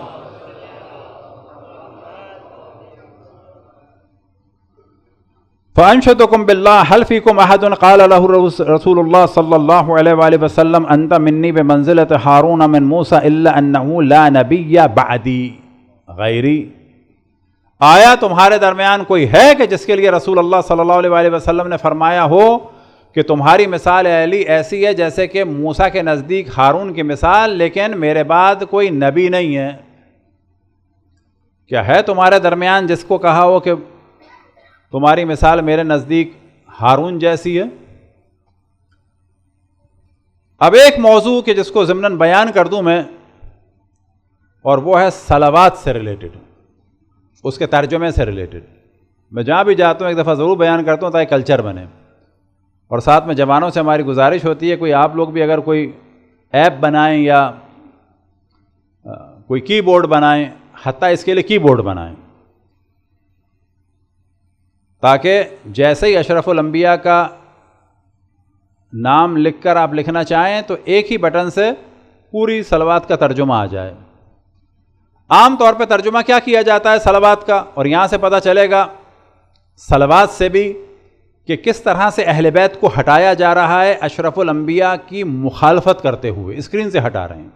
فَأَنْشَدُكُمْ بِاللَّهِ هَلْ فِيكُمْ أَحَدٌ قَالَ لَهُ رسول اللہ صلی اللہ علیہ وآلہ وسلم أَنْتَ مِنِّي بِمَنزِلَةِ هَارُونَ مِن مُوسَى إِلَّا أَنَّهُ لَا نَبِيَّ بَعْدِي غیری، آیا تمہارے درمیان کوئی ہے کہ جس کے لیے رسول اللہ صلی اللہ علیہ وآلہ وسلم نے فرمایا ہو کہ تمہاری مثال اے علی ایسی ہے جیسے کہ موسیٰ کے نزدیک ہارون کی مثال، لیکن میرے بعد کوئی نبی نہیں ہے؟ کیا ہے تمہارے درمیان جس کو کہا ہو کہ تمہاری مثال میرے نزدیک ہارون جیسی ہے؟ اب ایک موضوع کہ جس کو ضمناً بیان کر دوں میں، اور وہ ہے صلوات سے ریلیٹڈ، اس کے ترجمے سے ریلیٹڈ۔ میں جہاں بھی جاتا ہوں ایک دفعہ ضرور بیان کرتا ہوں تاکہ کلچر بنے، اور ساتھ میں جوانوں سے ہماری گزارش ہوتی ہے کوئی آپ لوگ بھی اگر کوئی ایپ بنائیں یا کوئی کی بورڈ بنائیں، حتیٰ اس کے لیے کی بورڈ بنائیں، تاکہ جیسے ہی اشرف الانبیاء کا نام لکھ کر آپ لکھنا چاہیں تو ایک ہی بٹن سے پوری صلوات کا ترجمہ آ جائے۔ عام طور پہ ترجمہ کیا کیا جاتا ہے صلوات کا، اور یہاں سے پتہ چلے گا صلوات سے بھی کہ کس طرح سے اہل بیت کو ہٹایا جا رہا ہے اشرف الانبیاء کی مخالفت کرتے ہوئے، اسکرین سے ہٹا رہے ہیں۔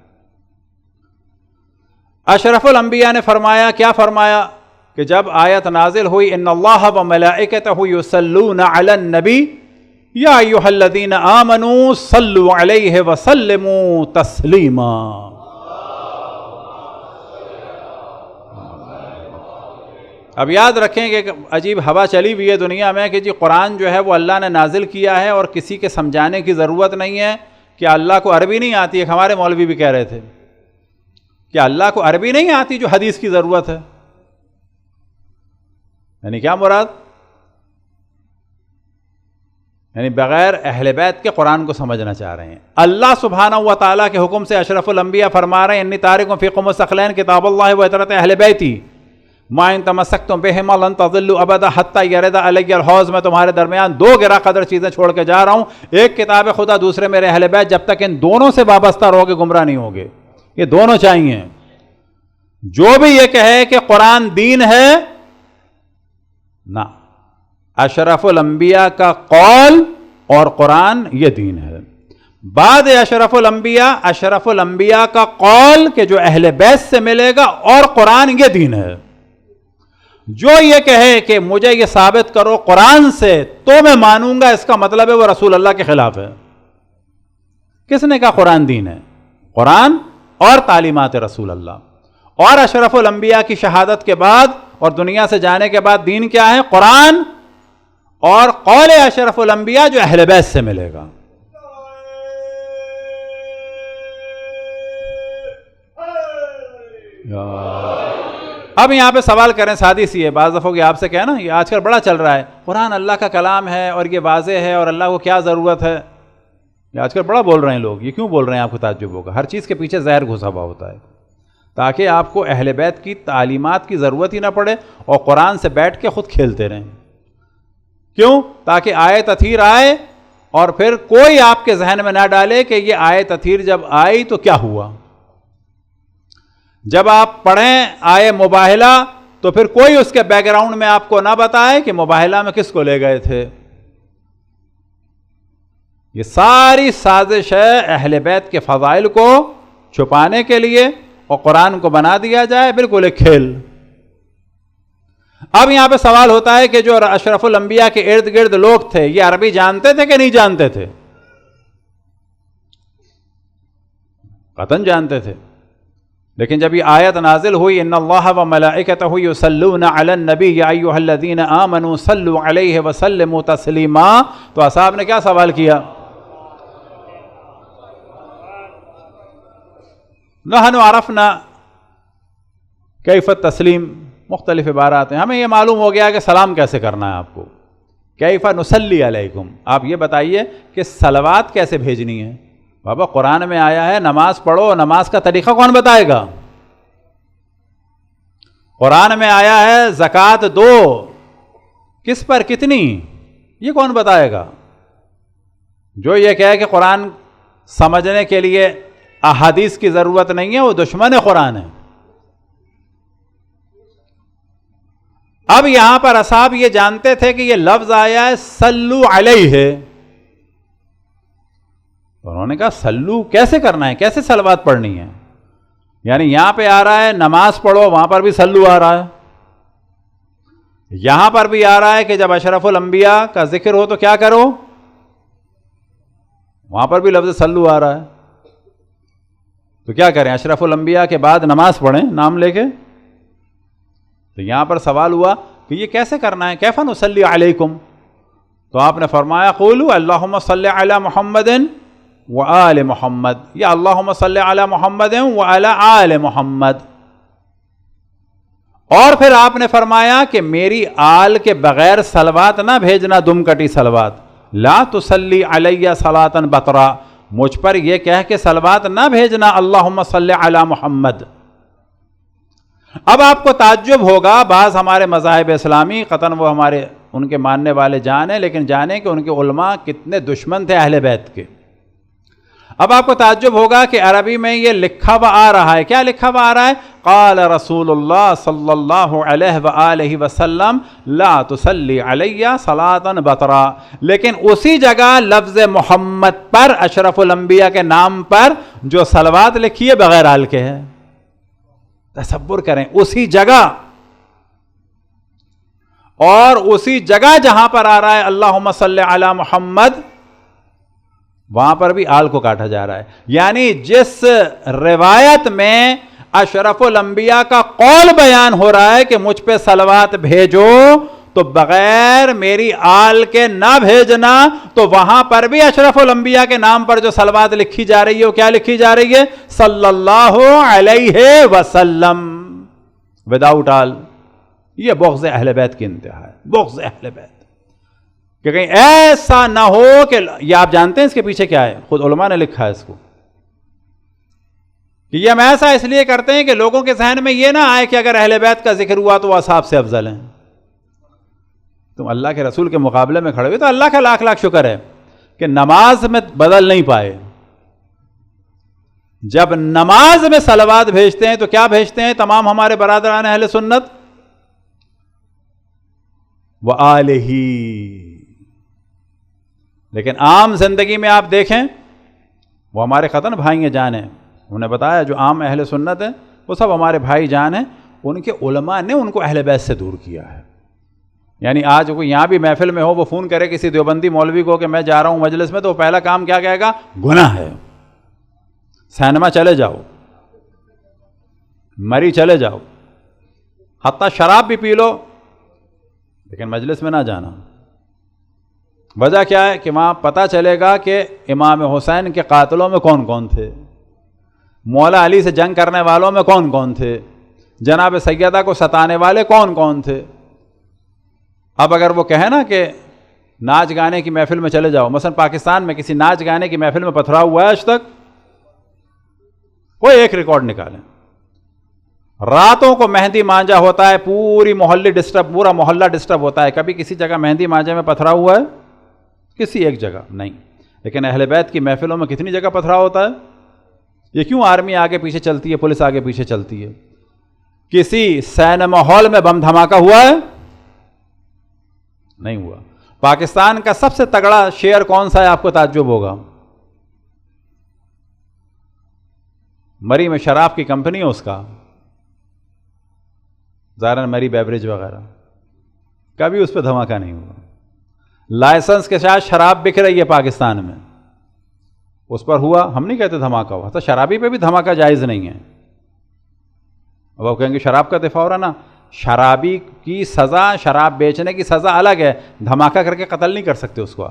اشرف الانبیاء نے فرمایا، کیا فرمایا کہ جب آیت نازل ہوئی ان اللہ وملائکتہ یصلون علی النبی یا ایھا الذین آمنوا صلوا علیہ وسلموا تسلیما، اب یاد رکھیں کہ ایک عجیب ہوا چلی ہوئی ہے دنیا میں کہ جی قرآن جو ہے وہ اللہ نے نازل کیا ہے اور کسی کے سمجھانے کی ضرورت نہیں ہے، کہ اللہ کو عربی نہیں آتی، ایک ہمارے مولوی بھی کہہ رہے تھے کہ اللہ کو عربی نہیں آتی جو حدیث کی ضرورت ہے، یعنی کیا مراد؟ یعنی بغیر اہل بیت کے قرآن کو سمجھنا چاہ رہے ہیں۔ اللہ سبحانہ و تعالیٰ کے حکم سے اشرف الانبیاء فرما رہے ہیں انی تارک فیکم الثقلین کتاب اللہ و اطرۃ اہل بیتی ما ان تمسکتم بہما لن تضلوا ابدا حتی یرد علی الحوض، میں تمہارے درمیان دو گرا قدر چیزیں چھوڑ کے جا رہا ہوں، ایک کتاب خدا، دوسرے میرے اہل بیت، جب تک ان دونوں سے وابستہ رہو گے گمراہ نہیں ہوگے، یہ دونوں چاہیے۔ جو بھی یہ کہے کہ قرآن دین ہے، نہ، اشرف الانبیاء کا قول اور قرآن یہ دین ہے۔ بعد اشرف الانبیاء کا قول کہ جو اہل بیت سے ملے گا، اور قرآن یہ دین ہے۔ جو یہ کہے کہ مجھے یہ ثابت کرو قرآن سے تو میں مانوں گا، اس کا مطلب ہے وہ رسول اللہ کے خلاف ہے۔ کس نے کہا قرآن دین ہے؟ قرآن اور تعلیمات رسول اللہ، اور اشرف الانبیاء کی شہادت کے بعد اور دنیا سے جانے کے بعد دین کیا ہے؟ قرآن اور قول اشرف الانبیاء جو اہل بیت سے ملے گا۔ اب یہاں پہ سوال کریں، سادی سی ہے، بعض دفعہ آپ سے کہنا یہ آج کل بڑا چل رہا ہے، قرآن اللہ کا کلام ہے اور یہ واضح ہے اور اللہ کو کیا ضرورت ہے؟ یہ آج کل بڑا بول رہے ہیں لوگ، یہ کیوں بول رہے ہیں؟ آپ کو تعجب ہوگا، ہر چیز کے پیچھے زہر گھسا ہوا ہوتا ہے تاکہ آپ کو اہل بیت کی تعلیمات کی ضرورت ہی نہ پڑے اور قرآن سے بیٹھ کے خود کھیلتے رہیں۔ کیوں؟ تاکہ آئے تطہیر آئے اور پھر کوئی آپ کے ذہن میں نہ ڈالے کہ یہ آئے تطہیر جب آئی تو کیا ہوا۔ جب آپ پڑھیں آئے مباہلہ تو پھر کوئی اس کے بیک گراؤنڈ میں آپ کو نہ بتائے کہ مباہلہ میں کس کو لے گئے تھے۔ یہ ساری سازش ہے اہل بیت کے فضائل کو چھپانے کے لیے، اور قرآن کو بنا دیا جائے بالکل ایک کھیل۔ اب یہاں پہ سوال ہوتا ہے کہ جو اشرف الانبیاء کے ارد گرد لوگ تھے یہ عربی جانتے تھے کہ نہیں جانتے تھے؟ قطعاً جانتے تھے، لیکن جب یہ آیت نازل ہوئی ان اللہ وملائکتہ یصلون علی النبی یا ایھا الذین آمنوا صلوا علیہ وسلموا تسلیما، تو اصحاب نے کیا سوال کیا؟ نحن عرفنا کیف تسلیم، مختلف عبارات ہیں. ہمیں یہ معلوم ہو گیا کہ سلام کیسے کرنا ہے آپ کو. کیف نصلی علیکم، آپ یہ بتائیے کہ صلوات کیسے بھیجنی ہے. بابا قرآن میں آیا ہے نماز پڑھو، نماز کا طریقہ کون بتائے گا؟ قرآن میں آیا ہے زکوٰۃ دو، کس پر کتنی، یہ کون بتائے گا؟ جو یہ کہے کہ قرآن سمجھنے کے لیے احادیث کی ضرورت نہیں ہے وہ دشمن قرآن ہے. اب یہاں پر اصحاب یہ جانتے تھے کہ یہ لفظ آیا ہے صلو علیہ، انہوں نے کہا صلو کیسے کرنا ہے، کیسے صلوات پڑھنی ہے؟ یعنی یہاں پہ آ رہا ہے نماز پڑھو، وہاں پر بھی صلو آ رہا ہے. یہاں پر بھی آ رہا ہے کہ جب اشرف الانبیاء کا ذکر ہو تو کیا کرو، وہاں پر بھی لفظ صلو آ رہا ہے. تو کیا کریں، اشرف الانبیاء کے بعد نماز پڑھیں نام لے کے؟ تو یہاں پر سوال ہوا کہ یہ کیسے کرنا ہے، کیف نصلی علیکم؟ تو آپ نے فرمایا قولوا اللہم صلی علی محمد وآل محمد، یا اللہم صلی علی محمد وعلی آل محمد. اور پھر آپ نے فرمایا کہ میری آل کے بغیر صلوات نہ بھیجنا، دم کٹی صلوات. لا تصلی علی صلاۃ بطرا، مجھ پر یہ کہہ کے صلوات نہ بھیجنا اللہم صلی علی محمد. اب آپ کو تعجب ہوگا، بعض ہمارے مذاہب اسلامی قطعاً وہ ہمارے ان کے ماننے والے جانیں، لیکن جانیں کہ ان کے علماء کتنے دشمن تھے اہل بیت کے. اب آپ کو تعجب ہوگا کہ عربی میں یہ لکھا ہوا آ رہا ہے. کیا لکھا ہوا آ رہا ہے؟ قال رسول اللہ صلی اللہ علیہ وآلہ وسلم لا تصلی علی صلاۃ بطرا، لیکن اسی جگہ لفظ محمد پر اشرف الانبیاء کے نام پر جو صلوات لکھی ہے بغیر آل کے ہے. تصور کریں، اسی جگہ، اور اسی جگہ جہاں پر آ رہا ہے اللہم صلی علی محمد، وہاں پر بھی آل کو کاٹا جا رہا ہے. یعنی جس روایت میں اشرف الانبیاء کا قول بیان ہو رہا ہے کہ مجھ پہ صلوات بھیجو تو بغیر میری آل کے نہ بھیجنا، تو وہاں پر بھی اشرف الانبیاء کے نام پر جو صلوات لکھی جا رہی ہے وہ کیا لکھی جا رہی ہے؟ صلی اللہ علیہ وسلم، وداؤٹ آل. یہ بغض اہل بیت کی انتہا ہے، بغض اہل بیت. کہ کہیں ایسا نہ ہو کہ یہ آپ جانتے ہیں اس کے پیچھے کیا ہے، خود علماء نے لکھا ہے اس کو، کہ یہ ہم ایسا اس لیے کرتے ہیں کہ لوگوں کے ذہن میں یہ نہ آئے کہ اگر اہل بیت کا ذکر ہوا تو وہ اصحاب سے افضل ہیں. تم اللہ کے رسول کے مقابلے میں کھڑے ہوئے تو اللہ کا لاکھ لاکھ شکر ہے کہ نماز میں بدل نہیں پائے. جب نماز میں صلوات بھیجتے ہیں تو کیا بھیجتے ہیں تمام ہمارے برادران اہل سنت؟ وآلہ. لیکن عام زندگی میں آپ دیکھیں، وہ ہمارے قطن بھائی جان ہیں، انہوں نے بتایا جو عام اہل سنت ہیں وہ سب ہمارے بھائی جان ہیں، ان کے علماء نے ان کو اہل بیت سے دور کیا ہے. یعنی آج کوئی یہاں بھی محفل میں ہو، وہ فون کرے کسی دیوبندی مولوی کو کہ میں جا رہا ہوں مجلس میں، تو وہ پہلا کام کیا کہے گا؟ گناہ ہے، سینما چلے جاؤ، مری چلے جاؤ، حتیٰ شراب بھی پی لو لیکن مجلس میں نہ جانا. وجہ کیا ہے؟ کہ وہاں پتہ چلے گا کہ امام حسین کے قاتلوں میں کون کون تھے، مولا علی سے جنگ کرنے والوں میں کون کون تھے، جناب سیدہ کو ستانے والے کون کون تھے. اب اگر وہ کہیں نا کہ ناچ گانے کی محفل میں چلے جاؤ، مثلا پاکستان میں کسی ناچ گانے کی محفل میں پتھراؤ ہوا ہے آج تک؟ کوئی ایک ریکارڈ نکالیں. راتوں کو مہندی مانجا ہوتا ہے، پورا محلہ ڈسٹرب ہوتا ہے. کبھی کسی جگہ مہندی مانجے میں پتھراؤ ہوا ہے؟ کسی ایک جگہ نہیں. لیکن اہل بیت کی محفلوں میں کتنی جگہ پتھراؤ ہوتا ہے. یہ کیوں آرمی آگے پیچھے چلتی ہے، پولیس آگے پیچھے چلتی ہے؟ کسی سینما ہال میں بم دھماکہ ہوا ہے؟ نہیں ہوا. پاکستان کا سب سے تگڑا شیئر کون سا ہے؟ آپ کو تعجب ہوگا. مری میں شراب کی کمپنی ہے اس کا، ظاہراً مری بیوریج وغیرہ، کبھی اس پہ دھماکہ نہیں ہوا. لائسنس کے ساتھ شراب بک رہی ہے پاکستان میں، اس پر ہوا، ہم نہیں کہتے دھماکہ ہوا. تو شرابی پہ بھی دھماکہ جائز نہیں ہے. اب آپ کہیں گے شراب کا دفاع ہو رہا نا، شرابی کی سزا، شراب بیچنے کی سزا الگ ہے. دھماکہ کر کے قتل نہیں کر سکتے اس کو.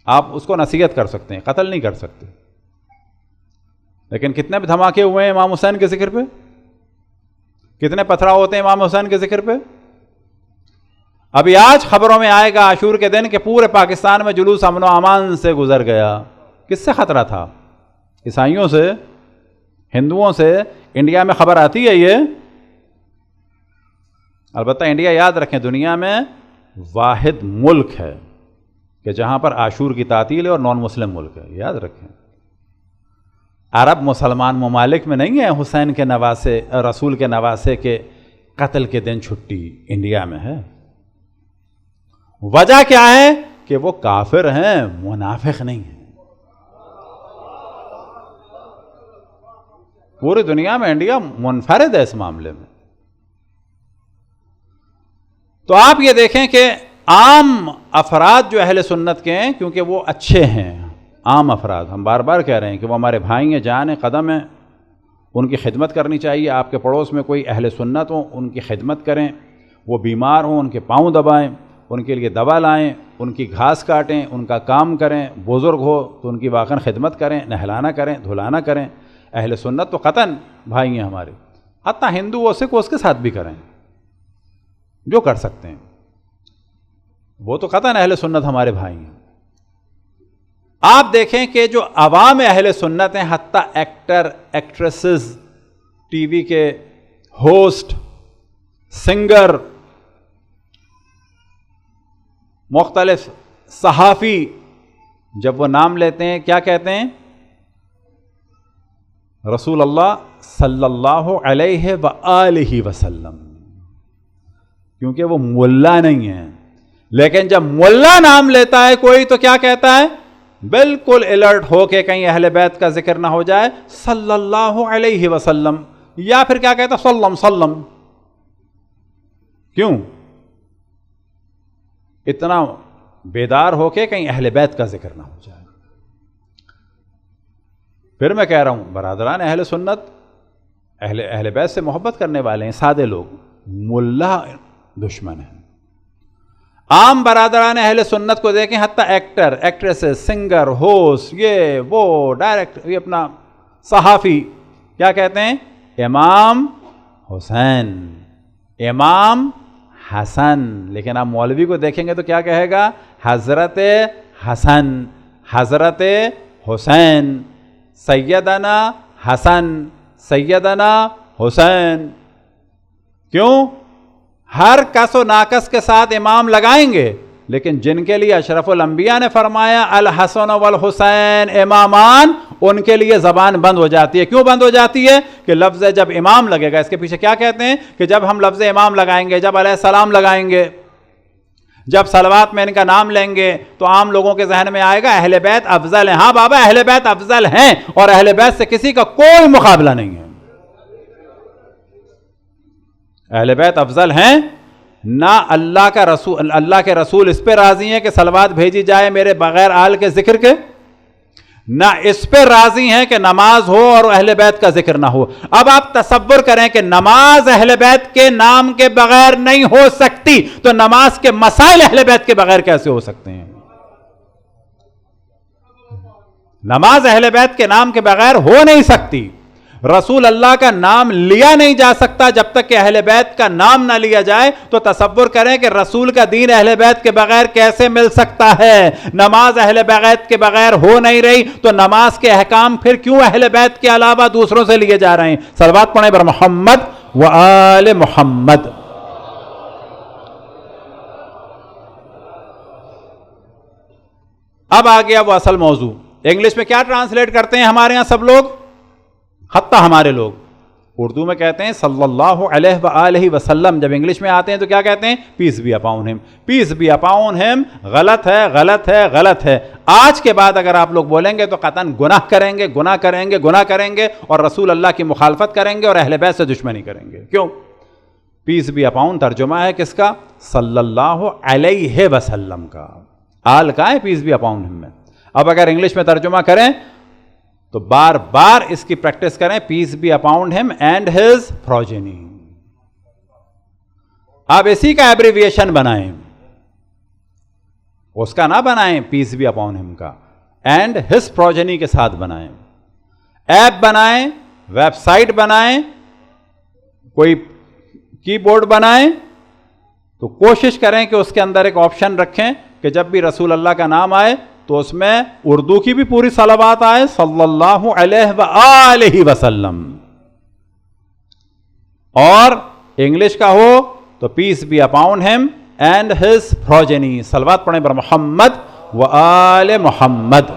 آپ اس کو نصیحت کر سکتے ہیں، قتل نہیں کر سکتے. لیکن کتنے بھی دھماکے ہوئے ہیں امام حسین کے ذکر پہ؟ کتنے پتھراؤ ہوتے ہیں امام حسین کے ذکر پہ؟ ابھی آج خبروں میں آئے گا عاشور کے دن کہ پورے پاکستان میں جلوس امن و امان سے گزر گیا. کس سے خطرہ تھا؟ عیسائیوں سے، ہندوؤں سے. انڈیا میں خبر آتی ہے یہ. البتہ انڈیا یاد رکھیں دنیا میں واحد ملک ہے کہ جہاں پر عاشور کی تعطیل ہے اور نان مسلم ملک ہے، یاد رکھیں. عرب مسلمان ممالک میں نہیں ہے حسین کے نواسے، رسول کے نواسے کے قتل کے دن چھٹی. انڈیا میں ہے. وجہ کیا ہے؟ کہ وہ کافر ہیں، منافق نہیں ہیں. پوری دنیا میں انڈیا منفرد ہے اس معاملے میں. تو آپ یہ دیکھیں کہ عام افراد جو اہل سنت کے ہیں، کیونکہ وہ اچھے ہیں، عام افراد، ہم بار بار کہہ رہے ہیں کہ وہ ہمارے بھائی ہیں، جان ہیں، قدم ہیں، ان کی خدمت کرنی چاہیے. آپ کے پڑوس میں کوئی اہل سنت ہوں، ان کی خدمت کریں. وہ بیمار ہوں ان کے پاؤں دبائیں، ان کے لیے دوا لائیں، ان کی گھاس کاٹیں، ان کا کام کریں. بزرگ ہو تو ان کی واقعاً خدمت کریں، نہلانا کریں، دھلانا کریں. اہل سنت تو قطعاً بھائی ہیں ہمارے. حتیٰ ہندو و سکھ اس کے ساتھ بھی کریں جو کر سکتے ہیں، وہ تو قطعاً اہل سنت ہمارے بھائی ہیں. آپ دیکھیں کہ جو عوام اہل سنت ہیں، حتیٰ ایکٹر، ایکٹریسز، ٹی وی کے ہوسٹ، سنگر، مختلف صحافی، جب وہ نام لیتے ہیں کیا کہتے ہیں؟ رسول اللہ صلی اللہ علیہ وآلہ وسلم. کیونکہ وہ ملا نہیں ہے. لیکن جب ملا نام لیتا ہے کوئی تو کیا کہتا ہے؟ بالکل الرٹ ہو کے کہیں اہل بیت کا ذکر نہ ہو جائے، صلی اللہ علیہ وسلم، یا پھر کیا کہتا ہے؟ سلم سلم. کیوں؟ اتنا بیدار ہو کے کہیں اہل بیت کا ذکر نہ ہو جائے. پھر میں کہہ رہا ہوں برادران اہل سنت اہل بیت سے محبت کرنے والے ہیں، سادے لوگ. ملا دشمن ہیں. عام برادران اہل سنت کو دیکھیں، حتیٰ ایکٹر، ایکٹریسز، سنگر، ہوسٹ، یہ وہ ڈائریکٹ، یہ اپنا صحافی، کیا کہتے ہیں؟ امام حسین، امام حسن. لیکن آپ مولوی کو دیکھیں گے تو کیا کہے گا؟ حضرت حسن، حضرت حسین، سیدنا حسن، سیدنا حسین. کیوں؟ ہر کس و ناقص کے ساتھ امام لگائیں گے، لیکن جن کے لیے اشرف الانبیاء نے فرمایا الحسن والحسین امامان، ان کے لیے زبان بند ہو جاتی ہے. کیوں بند ہو جاتی ہے؟ کہ لفظ جب امام لگے گا، اس کے پیچھے کیا کہتے ہیں کہ جب ہم لفظ امام لگائیں گے، جب علیہ السلام لگائیں گے، جب صلوات میں ان کا نام لیں گے، تو عام لوگوں کے ذہن میں آئے گا اہل بیت افضل ہیں. ہاں بابا، اہل بیت افضل ہیں، اور اہل بیت سے کسی کا کوئی مقابلہ نہیں ہے. اہل بیت افضل ہیں. نہ اللہ کا رسول، اللہ کے رسول اس پہ راضی ہیں کہ صلوات بھیجی جائے میرے بغیر آل کے ذکر کے، نہ اس پہ راضی ہیں کہ نماز ہو اور اہل بیت کا ذکر نہ ہو. اب آپ تصور کریں کہ نماز اہل بیت کے نام کے بغیر نہیں ہو سکتی، تو نماز کے مسائل اہل بیت کے بغیر کیسے ہو سکتے ہیں؟ نماز اہل بیت کے نام کے بغیر ہو نہیں سکتی. رسول اللہ کا نام لیا نہیں جا سکتا جب تک کہ اہل بیت کا نام نہ لیا جائے. تو تصور کریں کہ رسول کا دین اہل بیت کے بغیر کیسے مل سکتا ہے؟ نماز اہل بیت کے بغیر ہو نہیں رہی، تو نماز کے احکام پھر کیوں اہل بیت کے علاوہ دوسروں سے لیے جا رہے ہیں؟ صلوات پڑھیں بر محمد و آل محمد. اب آ گیا وہ اصل موضوع. انگلش میں کیا ٹرانسلیٹ کرتے ہیں ہمارے ہاں سب لوگ، حتیٰ ہمارے لوگ؟ اردو میں کہتے ہیں صلی اللہ علیہ وآلہ وسلم. جب انگلش میں آتے ہیں تو کیا کہتے ہیں؟ پیس بی اپاؤن ہم. پیس بی اپاؤن ہم غلط ہے، غلط ہے، غلط ہے. آج کے بعد اگر آپ لوگ بولیں گے تو قطعاً گناہ کریں گے، گناہ کریں گے، گناہ کریں گے، اور رسول اللہ کی مخالفت کریں گے اور اہل بیت سے دشمنی کریں گے. کیوں؟ پیس بی اپاؤن ترجمہ ہے کس کا؟ صلی اللہ علیہ وسلم کا. آل کا ہے پیس بی اپاؤن ہم میں. اب اگر انگلش میں ترجمہ کریں تو بار بار اس کی پریکٹس کریں، پیس بی اپاؤن ہم اینڈ ہز پروجینی. آپ اسی کا ایبریویشن بنائیں، اس کا نہ بنائیں پیس بی اپاؤن ہم کا، اینڈ ہز پروجینی کے ساتھ بنائیں. ایپ بنائیں، ویب سائٹ بنائیں، کوئی کی بورڈ بنائیں تو کوشش کریں کہ اس کے اندر ایک آپشن رکھیں کہ جب بھی رسول اللہ کا نام آئے تو اس میں اردو کی بھی پوری صلوات آئے صلی اللہ علیہ وآلہ وسلم، اور انگلش کا ہو تو peace be upon him and his progeny, صلوات پڑھیں پر محمد و آل محمد.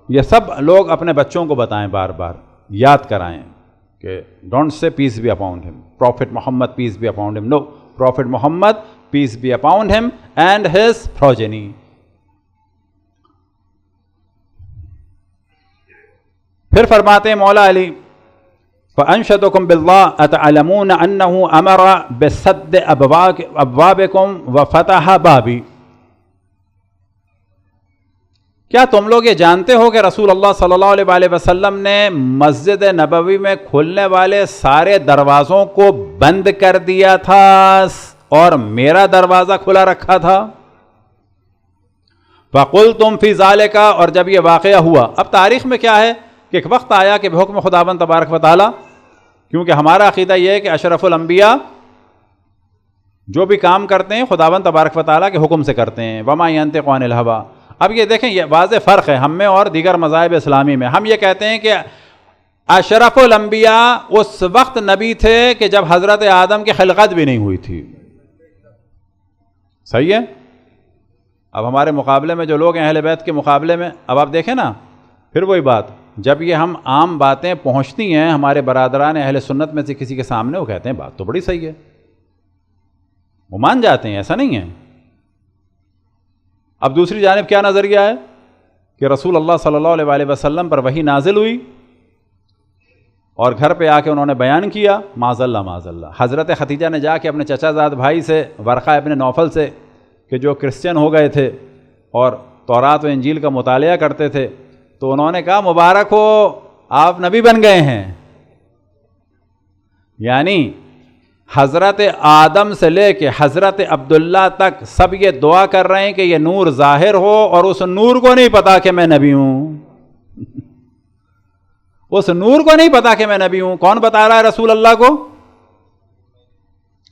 یہ سب لوگ اپنے بچوں کو بتائیں، بار بار یاد کرائیں کہ don't say peace be upon him, prophet Muhammad peace be upon him, no, prophet Muhammad peace be upon him and his progeny. پھر فرماتے ہیں مولا علی فَأَنْشَدُكُمْ بِاللَّهِ أَتَعْلَمُونَ أَنَّهُ أَمَرَ بِسَدِّ أَبْوَابِكُمْ وَفَتَحَ بَابِي. کیا تم لوگ یہ جانتے ہو کہ رسول اللہ صلی اللہ علیہ وآلہ وسلم نے مسجد نبوی میں کھلنے والے سارے دروازوں کو بند کر دیا تھا اور میرا دروازہ کھلا رکھا تھا؟ فَقُلْتُمْ فِي ذَلِكَ، اور جب یہ واقعہ ہوا، اب تاریخ میں کیا ہے کہ ایک وقت آیا کہ بحکم خداوند تبارک و تعالی، کیونکہ ہمارا عقیدہ یہ ہے کہ اشرف الانبیاء جو بھی کام کرتے ہیں خداوند تبارک و تعالی کے حکم سے کرتے ہیں، وَمَا يَنطِقُ عَنِ الْهَوَىٰ. اب یہ دیکھیں، یہ واضح فرق ہے ہم میں اور دیگر مذاہب اسلامی میں. ہم یہ کہتے ہیں کہ اشرف الانبیاء اس وقت نبی تھے کہ جب حضرت آدم کی خلقت بھی نہیں ہوئی تھی. صحیح ہے؟ اب ہمارے مقابلے میں جو لوگ ہیں اہل بیت کے مقابلے میں، اب آپ دیکھیں نا، پھر وہی بات، جب یہ ہم عام باتیں پہنچتی ہیں ہمارے برادران اہل سنت میں سے کسی کے سامنے، وہ کہتے ہیں بات تو بڑی صحیح ہے، وہ مان جاتے ہیں، ایسا نہیں ہے. اب دوسری جانب کیا نظریہ ہے کہ رسول اللہ صلی اللہ علیہ وآلہ وسلم پر وحی نازل ہوئی اور گھر پہ آ کے انہوں نے بیان کیا، معاذ اللہ معاذ اللہ. حضرت خدیجہ نے جا کے اپنے چچا زاد بھائی سے، ورقہ ابن نوفل سے، کہ جو کرسچن ہو گئے تھے اور تورات و انجیل کا مطالعہ کرتے تھے، تو انہوں نے کہا مبارک ہو آپ نبی بن گئے ہیں. یعنی حضرت آدم سے لے کے حضرت عبداللہ تک سب یہ دعا کر رہے ہیں کہ یہ نور ظاہر ہو، اور اس نور کو نہیں پتا کہ میں نبی ہوں. اس نور کو نہیں پتا کہ میں نبی ہوں. کون بتا رہا ہے رسول اللہ کو؟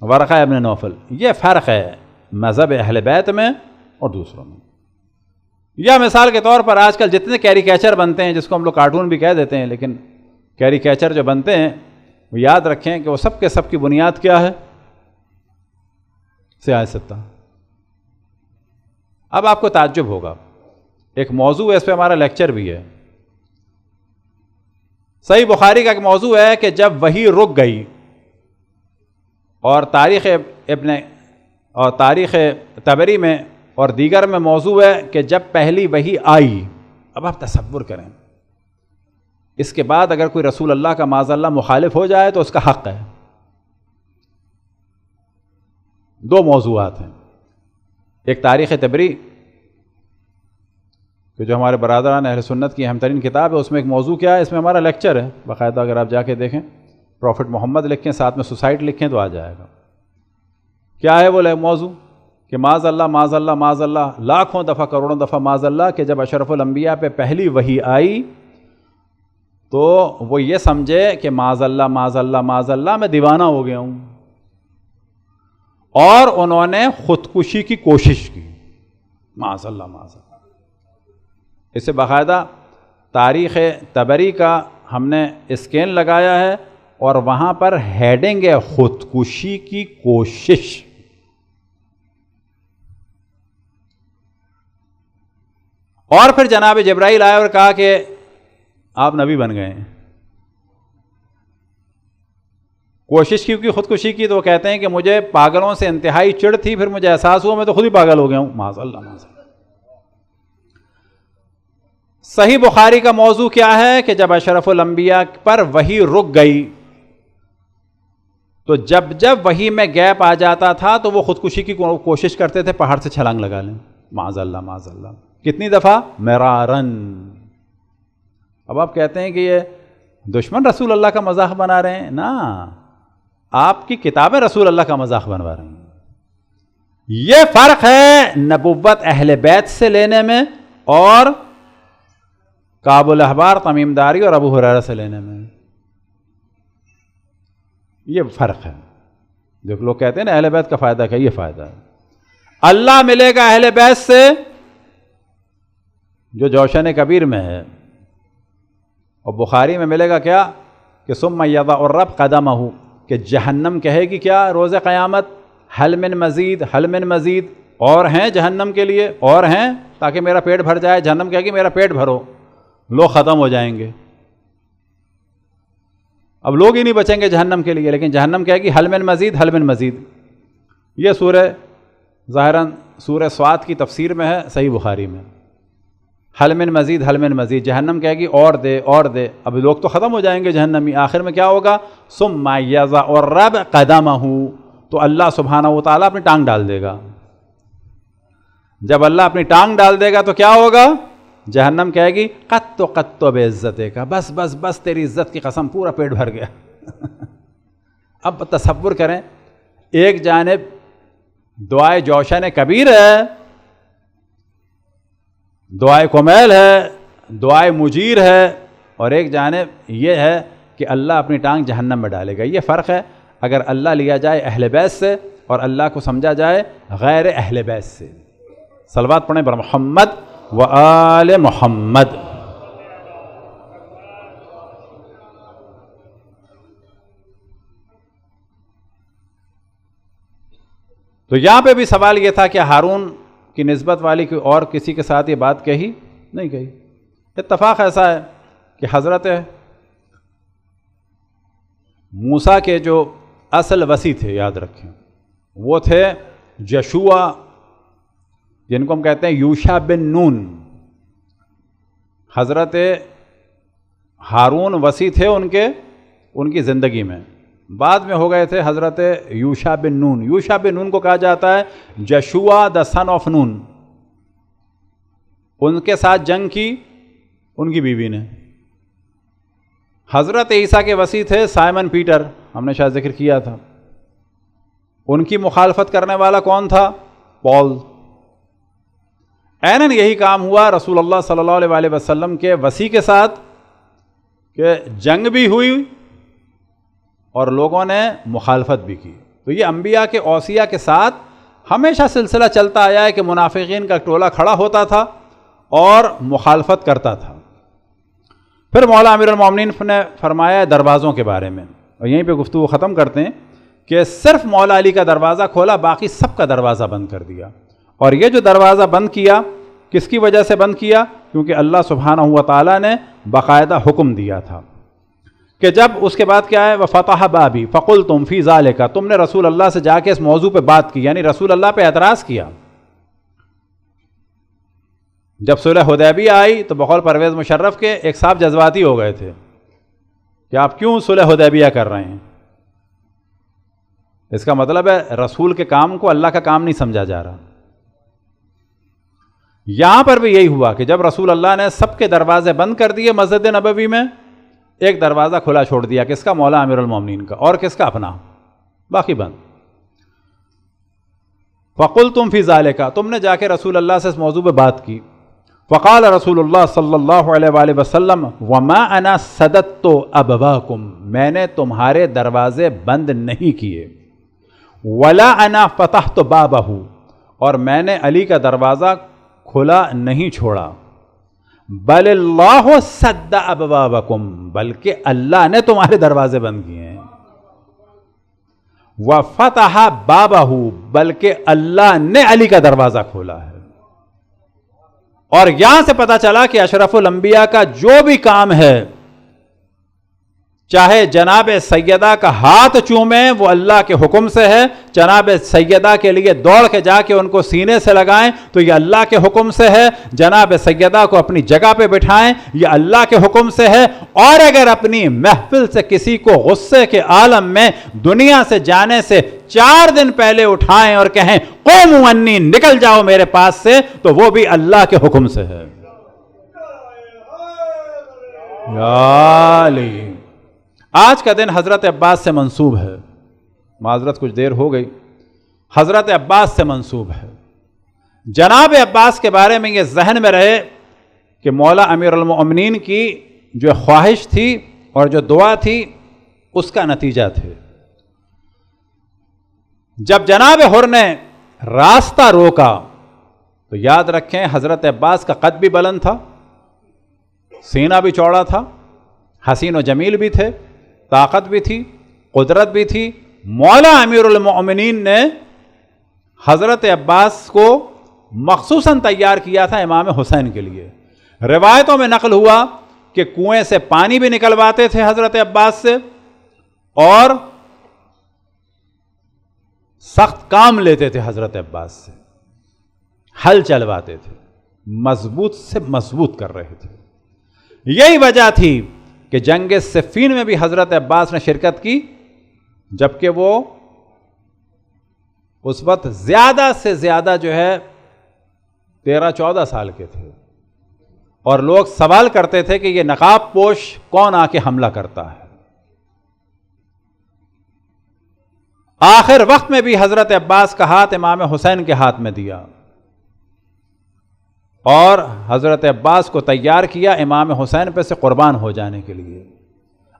ورقہ ابن نوفل. یہ فرق ہے مذہب اہل بیت میں اور دوسروں میں. یا مثال کے طور پر آج کل جتنے کیریکیچر بنتے ہیں، جس کو ہم لوگ کارٹون بھی کہہ دیتے ہیں، لیکن کیریکیچر جو بنتے ہیں وہ یاد رکھیں کہ وہ سب کے سب کی بنیاد کیا ہے؟ سیاست. اب آپ کو تعجب ہوگا، ایک موضوع ہے، اس پہ ہمارا لیکچر بھی ہے. صحیح بخاری کا ایک موضوع ہے کہ جب وحی رک گئی، اور تاریخ طبری میں اور دیگر میں موضوع ہے کہ جب پہلی وحی آئی. اب آپ تصور کریں، اس کے بعد اگر کوئی رسول اللہ کا معاذ اللہ مخالف ہو جائے تو اس کا حق ہے. دو موضوعات ہیں، ایک تاریخ طبری کہ جو ہمارے برادران اہل سنت کی اہم ترین کتاب ہے، اس میں ایک موضوع کیا ہے، اس میں ہمارا لیکچر ہے باقاعدہ، اگر آپ جا کے دیکھیں، پروفٹ محمد لکھیں، ساتھ میں سوسائٹ لکھیں تو آ جائے گا. کیا ہے وہ موضوع کہ معاذ اللہ معاذ اللہ معاذ اللہ، لاکھوں دفعہ کروڑوں دفعہ معاذ اللہ، کہ جب اشرف الانبیاء پہ پہلی وحی آئی تو وہ یہ سمجھے کہ معاذ اللہ معاذ اللہ معاذ اللہ میں دیوانہ ہو گیا ہوں، اور انہوں نے خودکشی کی کوشش کی. معاذ اللہ معاذ اللہ. اسے باقاعدہ تاریخ طبری کا ہم نے اسکین لگایا ہے، اور وہاں پر ہیڈنگ ہے خودکشی کی کوشش. اور پھر جناب جبرائیل آئے اور کہا کہ آپ نبی بن گئے ہیں. کوشش کی خودکشی کی، تو وہ کہتے ہیں کہ مجھے پاگلوں سے انتہائی چڑ تھی، پھر مجھے احساس ہوا میں تو خود ہی پاگل ہو گیا ہوں. معاذ اللہ معاذ اللہ. صحیح بخاری کا موضوع کیا ہے کہ جب اشرف الانبیاء پر وحی رک گئی، تو جب جب وحی میں گیپ آ جاتا تھا تو وہ خودکشی کی کوشش کرتے تھے، پہاڑ سے چھلانگ لگا لیں. معاذ اللہ معاذ اللہ. کتنی دفعہ؟ مرارن. اب آپ کہتے ہیں کہ یہ دشمن رسول اللہ کا مذاق بنا رہے ہیں. نا، آپ کی کتابیں رسول اللہ کا مذاق بنوا رہی ہیں. یہ فرق ہے نبوت اہل بیت سے لینے میں اور کعب الاحبار، تمیم داری اور ابو ہریرہ سے لینے میں. یہ فرق ہے. جو لوگ کہتے ہیں نا اہل بیت کا فائدہ کیا، یہ فائدہ ہے. اللہ ملے گا اہل بیت سے جو جوشن کبیر میں ہے، اور بخاری میں ملے گا کیا کہ ثم یضع الرب قدمہ، کہ جہنم کہے گی کیا روز قیامت، حل من مزید، حل من مزید، اور ہیں جہنم کے لیے، اور ہیں تاکہ میرا پیٹ بھر جائے. جہنم کہے گی میرا پیٹ بھرو، لوگ ختم ہو جائیں گے. اب لوگ ہی نہیں بچیں گے جہنم کے لیے، لیکن جہنم کہے گی حل من مزید، حل من مزید. یہ سورہ ظاہراً سورہ صاد کی تفسیر میں ہے، صحیح بخاری میں، حل من مزید، حل من مزید. جہنم کہے گی اور دے اور دے. اب لوگ تو ختم ہو جائیں گے جہنمی. آخر میں کیا ہوگا؟ ثم یضع الرب قدمہ، تو اللہ سبحانہ و تعالیٰ اپنی ٹانگ ڈال دے گا. جب اللہ اپنی ٹانگ ڈال دے گا تو کیا ہوگا؟ جہنم کہے گی قط بے عزتے کا، بس بس بس تیری عزت کی قسم، پورا پیٹ بھر گیا. اب تصور کریں، ایک جانب دعائے جوشن کبیر ہے، دعائے کمیل ہے، دعائے مجیر ہے، اور ایک جانب یہ ہے کہ اللہ اپنی ٹانگ جہنم میں ڈالے گا. یہ فرق ہے اگر اللہ لیا جائے اہل بیت سے اور اللہ کو سمجھا جائے غیر اہل بیت سے. صلوات پڑھیں بر محمد و آل محمد. تو یہاں پہ بھی سوال یہ تھا کہ ہارون کی نسبت والی کوئی اور کسی کے ساتھ یہ بات کہی نہیں کہی. اتفاق ایسا ہے کہ حضرت موسیٰ کے جو اصل وصی تھے، یاد رکھیں، وہ تھے یشوع، جن کو ہم کہتے ہیں یوشع بن نون. حضرت ہارون وصی تھے ان کی زندگی میں، بعد میں ہو گئے تھے حضرت یوشع بن نون. یوشع بن نون کو کہا جاتا ہے جشوع دا سن آف نون. ان کے ساتھ جنگ کی ان کی بیوی نے. حضرت عیسیٰ کے وصی تھے سائمن پیٹر، ہم نے شاید ذکر کیا تھا. ان کی مخالفت کرنے والا کون تھا؟ پال. عیناً یہی کام ہوا رسول اللہ صلی اللہ علیہ وسلم کے وصی کے ساتھ کہ جنگ بھی ہوئی اور لوگوں نے مخالفت بھی کی. تو یہ انبیاء کے اوصیاء کے ساتھ ہمیشہ سلسلہ چلتا آیا ہے کہ منافقین کا ٹولہ کھڑا ہوتا تھا اور مخالفت کرتا تھا. پھر مولا امیر المومنین نے فرمایا دروازوں کے بارے میں، اور یہیں پہ گفتگو ختم کرتے ہیں کہ صرف مولا علی کا دروازہ کھولا، باقی سب کا دروازہ بند کر دیا. اور یہ جو دروازہ بند کیا کس کی وجہ سے بند کیا؟ کیونکہ اللہ سبحانہ و تعالیٰ نے باقاعدہ حکم دیا تھا کہ جب اس کے بعد کیا ہے وَفَتَحَ بَابِي فَقُلْتُمْ فِي ذَلِكَ، تم نے رسول اللہ سے جا کے اس موضوع پہ بات کی، یعنی رسول اللہ پہ اعتراض کیا. جب صلح حدیبیہ آئی تو بقول پرویز مشرف کے ایک صاحب جذباتی ہو گئے تھے کہ آپ کیوں صلح حدیبیہ کر رہے ہیں. اس کا مطلب ہے رسول کے کام کو اللہ کا کام نہیں سمجھا جا رہا. یہاں پر بھی یہی ہوا کہ جب رسول اللہ نے سب کے دروازے بند کر دیے مسجد نبوی میں، ایک دروازہ کھلا چھوڑ دیا. کس کا؟ مولا امیر المومنین کا. اور کس کا؟ اپنا. باقی بند. فَقُلْتُمْ فِي ذَلِكَ، تم نے جا کے رسول اللہ سے اس موضوع پہ بات کی. فقال رسول اللہ صلی اللہ علیہ وآلہ وسلم وما انا سددت ابوابکم، میں نے تمہارے دروازے بند نہیں کیے. ولا انا فتحت بابہ، اور میں نے علی کا دروازہ کھلا نہیں چھوڑا. بل اللہ سد ابوابکم، بلکہ اللہ نے تمہارے دروازے بند کیے ہیں. وفتح بابہ، بلکہ اللہ نے علی کا دروازہ کھولا ہے. اور یہاں سے پتہ چلا کہ اشرف الانبیاء کا جو بھی کام ہے، چاہے جناب سیدہ کا ہاتھ چومیں وہ اللہ کے حکم سے ہے، جناب سیدہ کے لیے دوڑ کے جا کے ان کو سینے سے لگائیں تو یہ اللہ کے حکم سے ہے، جناب سیدہ کو اپنی جگہ پہ بٹھائیں یہ اللہ کے حکم سے ہے. اور اگر اپنی محفل سے کسی کو غصے کے عالم میں دنیا سے جانے سے 4 دن پہلے اٹھائیں اور کہیں قوموا انی، نکل جاؤ میرے پاس سے، تو وہ بھی اللہ کے حکم سے ہے. یا علی. آج کا دن حضرت عباس سے منسوب ہے، معذرت کچھ دیر ہو گئی، حضرت عباس سے منسوب ہے. جناب عباس کے بارے میں یہ ذہن میں رہے کہ مولا امیر المؤمنین کی جو خواہش تھی اور جو دعا تھی اس کا نتیجہ تھے. جب جناب حر نے راستہ روکا تو یاد رکھیں حضرت عباس کا قد بھی بلند تھا، سینہ بھی چوڑا تھا، حسین و جمیل بھی تھے، طاقت بھی تھی، قدرت بھی تھی۔ مولا امیر المؤمنین نے حضرت عباس کو مخصوصاً تیار کیا تھا امام حسین کے لیے۔ روایتوں میں نقل ہوا کہ کنویں سے پانی بھی نکلواتے تھے حضرت عباس سے، اور سخت کام لیتے تھے حضرت عباس سے، ہل چلواتے تھے، مضبوط سے مضبوط کر رہے تھے۔ یہی وجہ تھی کہ جنگ صفین میں بھی حضرت عباس نے شرکت کی، جبکہ وہ اس وقت زیادہ سے زیادہ جو ہے 13-14 سال کے تھے، اور لوگ سوال کرتے تھے کہ یہ نقاب پوش کون آ کے حملہ کرتا ہے۔ آخر وقت میں بھی حضرت عباس کا ہاتھ امام حسین کے ہاتھ میں دیا اور حضرت عباس کو تیار کیا امام حسین پہ سے قربان ہو جانے کے لیے۔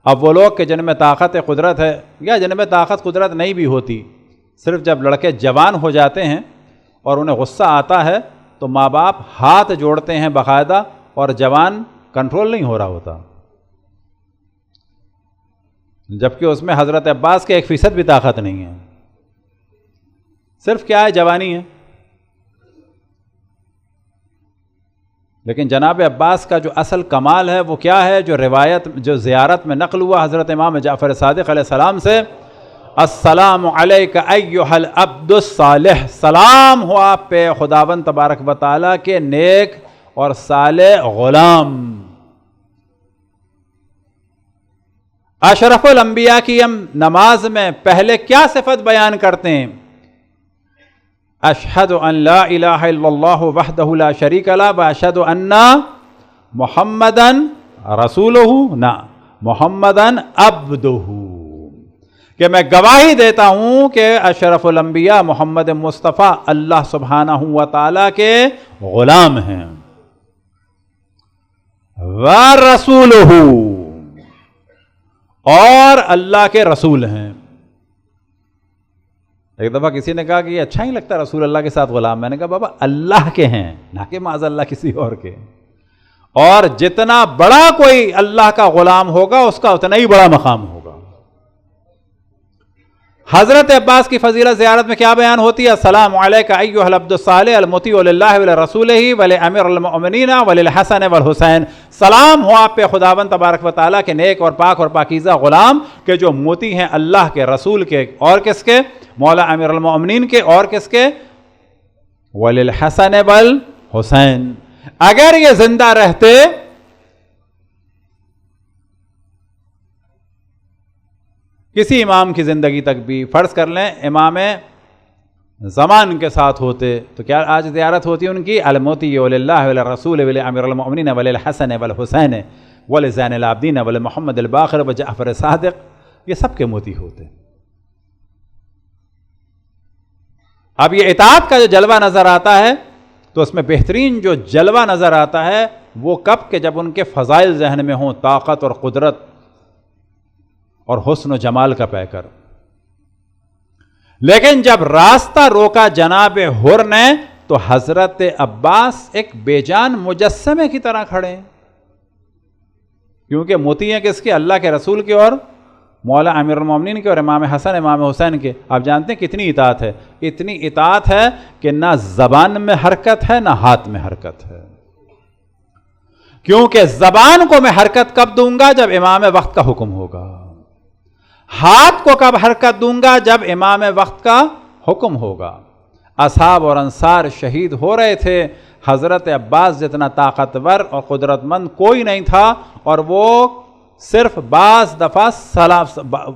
اب وہ لوگ کہ جن میں طاقت قدرت ہے یا جن میں طاقت قدرت نہیں بھی ہوتی، صرف جب لڑکے جوان ہو جاتے ہیں اور انہیں غصہ آتا ہے تو ماں باپ ہاتھ جوڑتے ہیں باقاعدہ، اور جوان کنٹرول نہیں ہو رہا ہوتا، جبکہ اس میں حضرت عباس کے 1% بھی طاقت نہیں ہے، صرف کیا ہے، جوانی ہے۔ لیکن جناب عباس کا جو اصل کمال ہے وہ کیا ہے؟ جو روایت، جو زیارت میں نقل ہوا حضرت امام جعفر صادق علیہ السلام سے، السلام علیک ایھا العبد الصالح، سلام ہو آپ پہ خداوند تبارک و تعالیٰ کے نیک اور صالح غلام۔ اشرف الانبیاء کی ہم نماز میں پہلے کیا صفت بیان کرتے ہیں؟ اشہد ان لا الہ الا اللہ وحدہ لا شریک لہ واشہد ان محمدن رسولہ، نہ محمدن عبدہ، کہ میں گواہی دیتا ہوں کہ اشرف الانبیاء محمد مصطفیٰ اللہ سبحانہ و تعالیٰ کے غلام ہیں، وَرَسُولُهُ، اور اللہ کے رسول ہیں۔ ایک دفعہ کسی نے کہا کہ یہ اچھا ہی لگتا ہے رسول اللہ کے ساتھ غلام، میں نے کہا بابا اللہ کے ہیں، نہ کہ معاذ اللہ کسی اور کے، اور جتنا بڑا کوئی اللہ کا غلام ہوگا اس کا اتنا ہی بڑا مقام ہوگا۔ حضرت عباس کی فضیلت زیارت میں کیا بیان ہوتی ہے؟ السلام علیک ایھا العبد الصالح المطیع للہ ولرسولہ ولامیر المؤمنین وللحسن والحسین، سلام ہو آپ پہ خداوند تبارک و تعالیٰ کے نیک اور پاک اور پاکیزہ غلام کہ جو موتی ہیں اللہ کے، رسول کے، اور کس کے؟ مولا امیر المؤمنین کے، اور کس کے؟ وللحسن والحسین۔ اگر یہ زندہ رہتے کسی امام کی زندگی تک بھی، فرض کر لیں امام زمان کے ساتھ ہوتے، تو کیا آج زیارت ہوتی ان کی؟ الموتی وللہ وللرسول ولامیر المؤمنین وللحسن والحسین ولزین العابدین ولمحمد الباقر وجعفر صادق، یہ سب کے موتی ہوتے۔ اب یہ اطاعت کا جو جلوہ نظر آتا ہے تو اس میں بہترین جو جلوہ نظر آتا ہے وہ کب کہ جب ان کے فضائل ذہن میں ہوں، طاقت اور قدرت اور حسن و جمال کا پیکر۔ لیکن جب راستہ روکا جناب حر نے تو حضرت عباس ایک بے جان مجسمے کی طرح کھڑے ہیں، کیونکہ موتی ہیں کس کے؟ اللہ کے رسول کے، اور مولا امیر المومنین کے، اور امام حسن امام حسین کے۔ آپ جانتے ہیں کتنی اطاعت ہے؟ اتنی اطاعت ہے کہ نہ زبان میں حرکت ہے نہ ہاتھ میں حرکت ہے، کیونکہ زبان کو میں حرکت کب دوں گا؟ جب امام وقت کا حکم ہوگا۔ ہاتھ کو کب حرکت دوں گا؟ جب امام وقت کا حکم ہوگا۔ اصحاب اور انصار شہید ہو رہے تھے، حضرت عباس جتنا طاقتور اور قدرت مند کوئی نہیں تھا، اور وہ صرف بعض دفعہ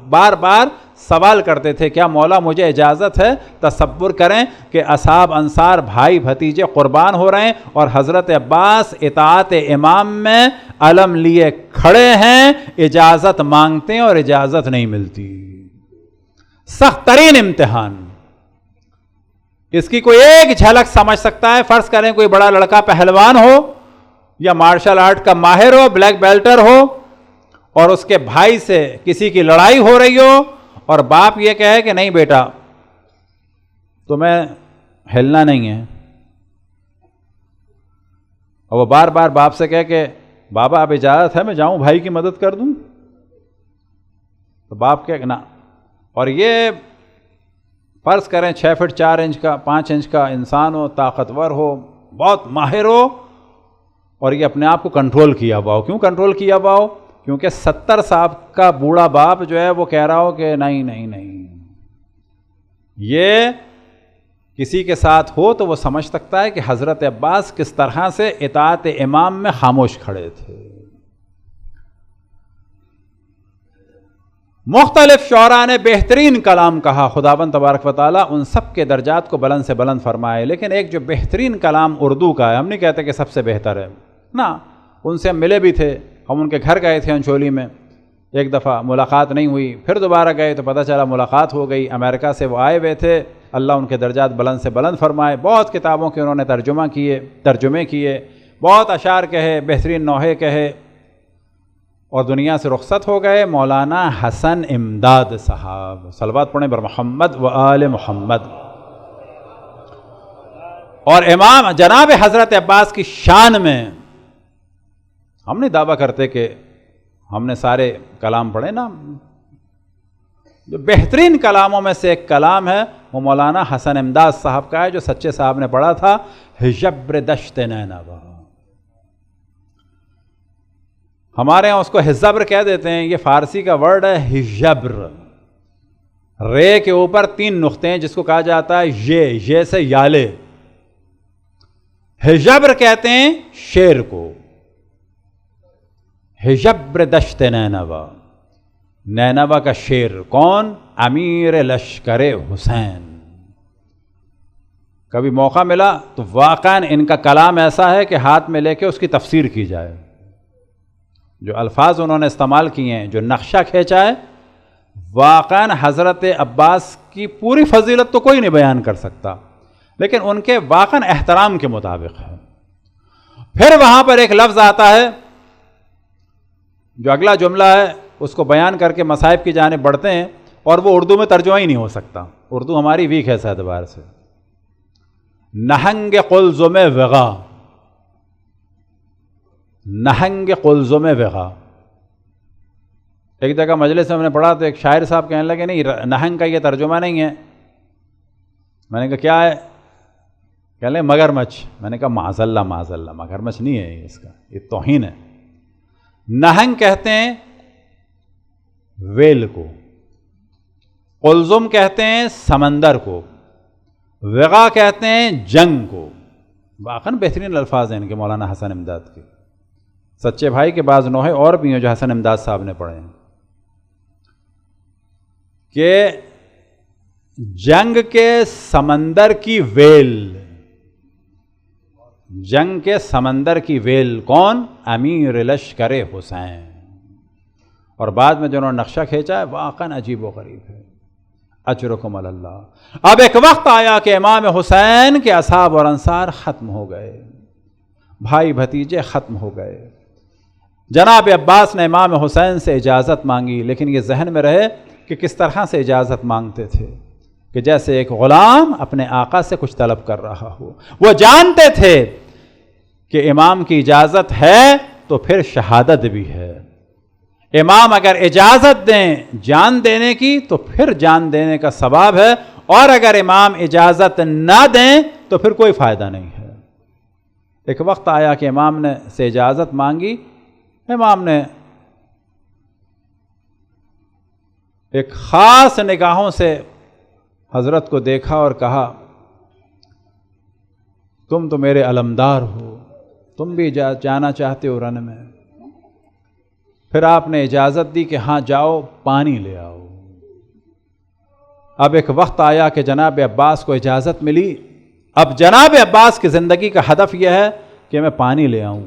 بار بار سوال کرتے تھے، کیا مولا مجھے اجازت ہے؟ تصور کریں کہ اصحاب انصار بھائی بھتیجے قربان ہو رہے ہیں اور حضرت عباس اطاعت امام میں علم لیے کھڑے ہیں، اجازت مانگتے ہیں اور اجازت نہیں ملتی۔ سخت ترین امتحان، اس کی کوئی ایک جھلک سمجھ سکتا ہے۔ فرض کریں کوئی بڑا لڑکا پہلوان ہو یا مارشل آرٹ کا ماہر ہو، بلیک بیلٹر ہو، اور اس کے بھائی سے کسی کی لڑائی ہو رہی ہو اور باپ یہ کہے کہ نہیں بیٹا تمہیں ہلنا نہیں ہے. اور وہ بار بار باپ سے کہے کہ بابا اب اجازت ہے میں جاؤں بھائی کی مدد کر دوں؟ تو باپ کہے کہ نا. اور یہ فرض کریں 6 فٹ 4 انچ کا 5 انچ کا انسان ہو، طاقتور ہو، بہت ماہر ہو، اور یہ اپنے آپ کو کنٹرول کیا ہوا ہو. کیوں کنٹرول کیا ہوا ہو؟ کیونکہ 70 سال کا بوڑھا باپ جو ہے وہ کہہ رہا ہو کہ نہیں نہیں نہیں. یہ کسی کے ساتھ ہو تو وہ سمجھ سکتا ہے کہ حضرت عباس کس طرح سے اطاعت امام میں خاموش کھڑے تھے. مختلف شعراء نے بہترین کلام کہا، خداوند تبارک و تعالیٰ ان سب کے درجات کو بلند سے بلند فرمائے. لیکن ایک جو بہترین کلام اردو کا ہے، ہم نہیں کہتے کہ سب سے بہتر ہے نا، ان سے ہم ملے بھی تھے، ہم ان کے گھر گئے تھے انچولی میں، ایک دفعہ ملاقات نہیں ہوئی، پھر دوبارہ گئے تو پتہ چلا ملاقات ہو گئی. امریکہ سے وہ آئے ہوئے تھے، اللہ ان کے درجات بلند سے بلند فرمائے. بہت کتابوں کے انہوں نے ترجمے کیے، بہت اشعار کہے، بہترین نوحے کہے، اور دنیا سے رخصت ہو گئے. مولانا حسن امداد صاحب، صلوات پڑھیں بر محمد و آل محمد. اور امام جناب حضرت عباس کی شان میں ہم نہیں دعویٰ کرتے کہ ہم نے سارے کلام پڑھے نا، جو بہترین کلاموں میں سے ایک کلام ہے وہ مولانا حسن امداد صاحب کا ہے، جو سچے صاحب نے پڑھا تھا، ہجبر دشت نینوا. ہمارے ہاں اس کو حزبر کہہ دیتے ہیں، یہ فارسی کا ورڈ ہے ہجبر. رے کے اوپر 3 نقطے ہیں جس کو کہا جاتا ہے یہ سے یالے. ہجبر کہتے ہیں شیر کو، ہجبر دشت نینوا. نینوا کا شیر کون؟ امیر لشکر حسین. کبھی موقع ملا تو واقعاً ان کا کلام ایسا ہے کہ ہاتھ میں لے کے اس کی تفسیر کی جائے. جو الفاظ انہوں نے استعمال کیے ہیں، جو نقشہ کھینچا ہے، واقعاً حضرت عباس کی پوری فضیلت تو کوئی نہیں بیان کر سکتا، لیکن ان کے واقعاً احترام کے مطابق ہے. پھر وہاں پر ایک لفظ آتا ہے جو اگلا جملہ ہے، اس کو بیان کر کے مصائب کی جانب بڑھتے ہیں، اور وہ اردو میں ترجمہ ہی نہیں ہو سکتا. اردو ہماری ویک ہے اس اعتبار سے. نہنگ قلزم وغا، نہنگ قلزم وغا. ایک جگہ مجلس میں ہم نے پڑھا تو ایک شاعر صاحب کہنے لگے نہیں نہنگ کا یہ ترجمہ نہیں ہے. میں نے کہا کیا ہے؟ کہنے لگے مگرمچھ. میں نے کہا معاذ اللہ معاذ اللہ، مگرمچھ نہیں ہے اس کا، یہ توہین ہے. نہنگ کہتے ہیں ویل کو، قلزم کہتے ہیں سمندر کو، وغا کہتے ہیں جنگ کو. واقعاً بہترین الفاظ ہیں ان کے مولانا حسن امداد کے. سچے بھائی کے بعض نوحے اور بھی ہیں جو حسن امداد صاحب نے پڑھے ہیں کہ جنگ کے سمندر کی ویل، جنگ کے سمندر کی ویل کون؟ امیر لشکر حسین. اور بعد میں جو انہوں نے نقشہ کھینچا ہے واقعاً عجیب و غریب ہے. اجرکم علی اللہ. اب ایک وقت آیا کہ امام حسین کے اصحاب اور انصار ختم ہو گئے، بھائی بھتیجے ختم ہو گئے. جناب عباس نے امام حسین سے اجازت مانگی، لیکن یہ ذہن میں رہے کہ کس طرح سے اجازت مانگتے تھے، کہ جیسے ایک غلام اپنے آقا سے کچھ طلب کر رہا ہو. وہ جانتے تھے کہ امام کی اجازت ہے تو پھر شہادت بھی ہے. امام اگر اجازت دیں جان دینے کی تو پھر جان دینے کا ثواب ہے، اور اگر امام اجازت نہ دیں تو پھر کوئی فائدہ نہیں ہے. ایک وقت آیا کہ امام نے سے اجازت مانگی. امام نے ایک خاص نگاہوں سے حضرت کو دیکھا اور کہا تم تو میرے علمدار ہو، تم بھی جانا چاہتے ہو رن میں. پھر آپ نے اجازت دی کہ ہاں جاؤ پانی لے آؤ. اب ایک وقت آیا کہ جناب عباس کو اجازت ملی. اب جناب عباس کی زندگی کا ہدف یہ ہے کہ میں پانی لے آؤں،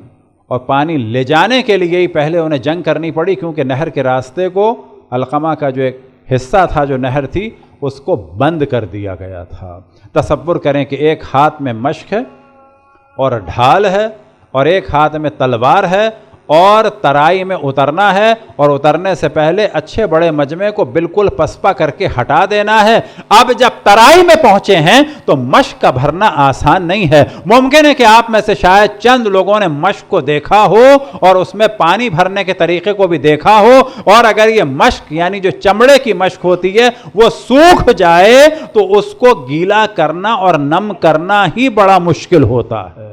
اور پانی لے جانے کے لیے ہی پہلے انہیں جنگ کرنی پڑی، کیونکہ نہر کے راستے کو علقمہ کا جو ایک حصہ تھا جو نہر تھی اس کو بند کر دیا گیا تھا. تصور کریں کہ ایک ہاتھ میں مشک ہے اور ڈھال ہے، اور ایک ہاتھ میں تلوار ہے، اور ترائی میں اترنا ہے، اور اترنے سے پہلے اچھے بڑے مجمع کو بالکل پسپا کر کے ہٹا دینا ہے۔ اب جب ترائی میں پہنچے ہیں تو مشک کا بھرنا آسان نہیں ہے۔ ممکن ہے کہ آپ میں سے شاید چند لوگوں نے مشک کو دیکھا ہو اور اس میں پانی بھرنے کے طریقے کو بھی دیکھا ہو، اور اگر یہ مشک یعنی جو چمڑے کی مشک ہوتی ہے وہ سوکھ جائے تو اس کو گیلا کرنا اور نم کرنا ہی بڑا مشکل ہوتا ہے۔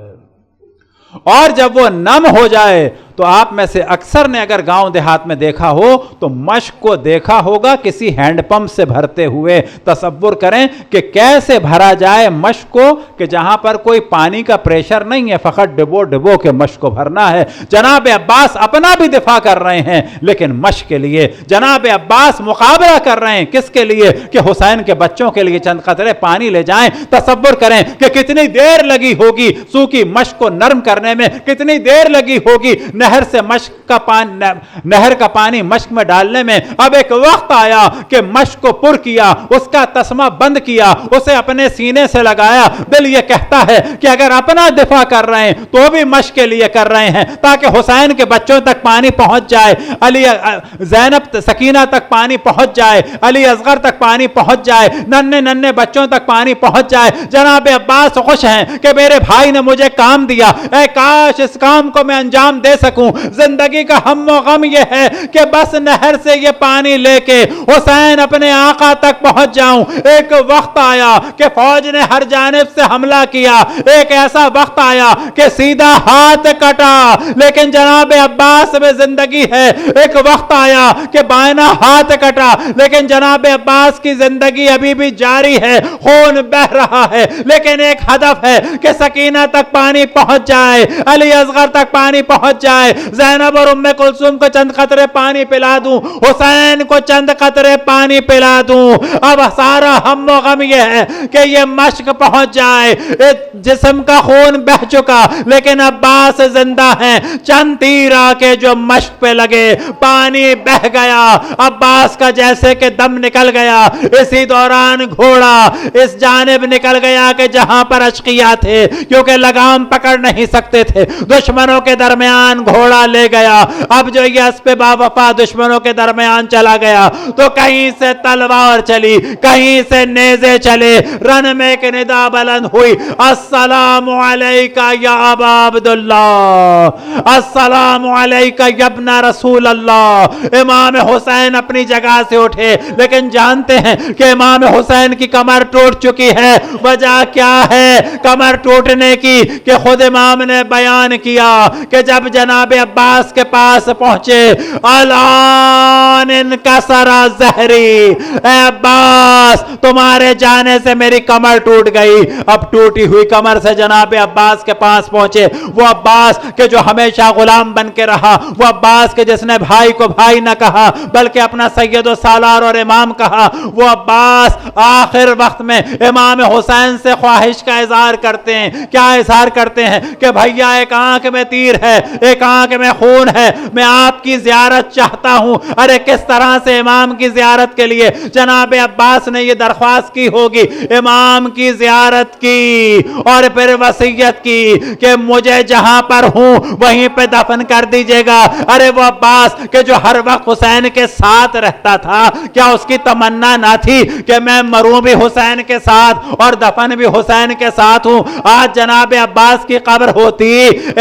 اور جب وہ نم ہو جائے تو آپ میں سے اکثر نے اگر گاؤں دیہات میں دیکھا ہو تو مشک کو دیکھا ہوگا کسی ہینڈ پمپ سے بھرتے ہوئے۔ تصور کریں کہ کیسے بھرا جائے مشک کو کہ جہاں پر کوئی پانی کا پریشر نہیں ہے، فقط ڈبو ڈبو کے مشک کو بھرنا ہے۔ جناب عباس اپنا بھی دفاع کر رہے ہیں لیکن مشک کے لیے، جناب عباس مقابلہ کر رہے ہیں کس کے لیے؟ کہ حسین کے بچوں کے لیے چند قطرے پانی لے جائیں۔ تصور کریں کہ کتنی دیر لگی ہوگی سوکھی مشک کو نرم کرنے میں، کتنی دیر لگی ہوگی نہر سے مشک کا پانی، نہر کا پانی مشک میں ڈالنے میں۔ اب ایک وقت آیا کہ مشک کو پر کیا، اس کا تسمہ بند کیا، اسے اپنے سینے سے لگایا۔ دل یہ کہتا ہے کہ اگر اپنا دفاع کر رہے ہیں تو بھی مشک کے لیے کر رہے ہیں تاکہ حسین کے بچوں تک پانی پہنچ جائے، علی زینب سکینہ تک پانی پہنچ جائے، علی اصغر تک پانی پہنچ جائے، ننھے ننھے بچوں تک پانی پہنچ جائے۔ جناب عباس خوش ہیں کہ میرے بھائی نے مجھے کام دیا، اے کاش اس کام کو میں انجام دے سکوں۔ زندگی کا ہم و غم یہ ہے کہ بس نہر سے یہ پانی لے کے حسین اپنے آقا تک پہنچ جاؤں۔ ایک وقت آیا کہ فوج نے ہر جانب سے حملہ کیا، ایک ایسا وقت آیا کہ سیدھا ہاتھ کٹا، لیکن جناب عباس میں زندگی ہے۔ ایک وقت آیا کہ بائنا ہاتھ کٹا، لیکن جناب عباس کی زندگی ابھی بھی جاری ہے، خون بہ رہا ہے، لیکن ایک ہدف ہے کہ سکینہ تک پانی پہنچ جائے، علی اصغر تک پانی پہنچ جائے، زینب اور ام کلثوم کو چند قطرے پانی پلا دوں، حسین کو چند قطرے پانی پلا دوں۔ اب سارا ہم و غم یہ ہے کہ یہ مشک پہنچ جائے۔ جسم کا خون بہ چکا لیکن عباس زندہ ہیں۔ چند تیر آ کے جو مشک پہ لگے، پانی بہ گیا، عباس کا جیسے کہ دم نکل گیا۔ اسی دوران گھوڑا اس جانب نکل گیا کہ جہاں پر اشقیاء تھے، کیونکہ لگام پکڑ نہیں سکتے تھے، دشمنوں کے درمیان گھوڑا لے گیا۔ اب جو یہ اسب باوفا دشمنوں کے درمیان چلا گیا تو کہیں سے تلوار چلی، کہیں سے نیزے چلے، رن میں ایک ندا بلند ہوئی، السلام علیکہ یا ابا عبداللہ، السلام علیکہ یا ابن رسول اللہ۔ امام حسین اپنی جگہ سے اٹھے، لیکن جانتے ہیں کہ امام حسین کی کمر ٹوٹ چکی ہے۔ وجہ کیا ہے کمر ٹوٹنے کی؟ کہ خود امام نے بیان کیا کہ جب جناب عباس کے پاس پہنچے، الان انکسر ظہری، اے عباس تمہارے جانے سے میری کمر ٹوٹ گئی۔ اب ٹوٹی ہوئی کمر سے جناب عباس کے پاس پہنچے، وہ عباس کہ جو ہمیشہ غلام بن کے رہا، وہ عباس کہ جس نے بھائی کو بھائی نہ کہا بلکہ اپنا سید و سالار اور امام کہا، وہ عباس آخر وقت میں امام حسین سے خواہش کا اظہار کرتے ہیں۔ کیا اظہار کرتے ہیں؟ کہ بھیا ایک آنکھ میں تیر ہے، ایک آنکھ میں خون ہے، میں آپ کی زیارت چاہتا ہوں۔ ارے کس طرح سے امام کی زیارت کے لیے جناب عباس نے یہ درخواست کی ہوگی، امام کی زیارت کی اور پھر وصیت کی کہ مجھے جہاں پر ہوں وہیں پہ دفن کر دیجئے گا۔ ارے وہ عباس کہ جو ہر وقت حسین کے ساتھ رہتا تھا، کیا اس کی تمنا نہ تھی کہ میں مروں بھی حسین کے ساتھ اور دفن بھی حسین کے ساتھ ہوں؟ آج جناب عباس کی قبر ہوتی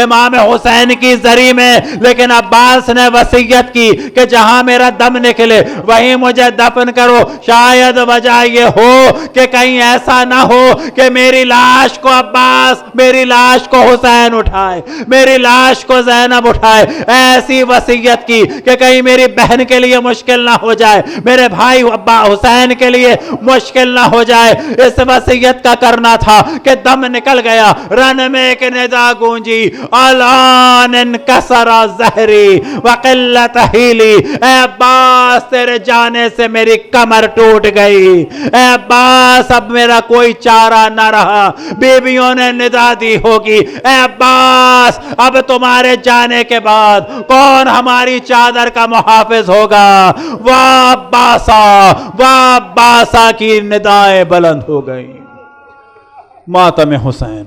امام حسین کی زری میں، لیکن عباس نے وصیت کی کہ جہاں میرا دم نکلے وہیں مجھے دفن کرو۔ شاید وجہ یہ ہو کہ کہیں ایسا نہ ہو کہ میری لاش کو عباس، میری لاش کو حسین اٹھائے، میری لاش کو زینب اٹھائے۔ ایسی وصیت کی کہ کہیں میری بہن کے لیے مشکل نہ ہو جائے، میرے بھائی حسین کے لیے مشکل نہ ہو جائے۔ اس وصیت کا کرنا تھا کہ دم نکل گیا، رن میں ایک ندا گونجی، الان انکسر ظہری وقلت حیلی، اے عباس تیرے جانے سے میری کمر ٹوٹ گئی، اے عباس اب میرا کوئی چارہ نہ رہا۔ بیویوں نے ندا دی ہوگی، اے عباس اب تمہارے جانے کے بعد کون ہماری چادر کا محافظ ہوگا؟ واہ عباسا، واہ عباسا کی ندائیں بلند ہو گئی۔ ماتم حسین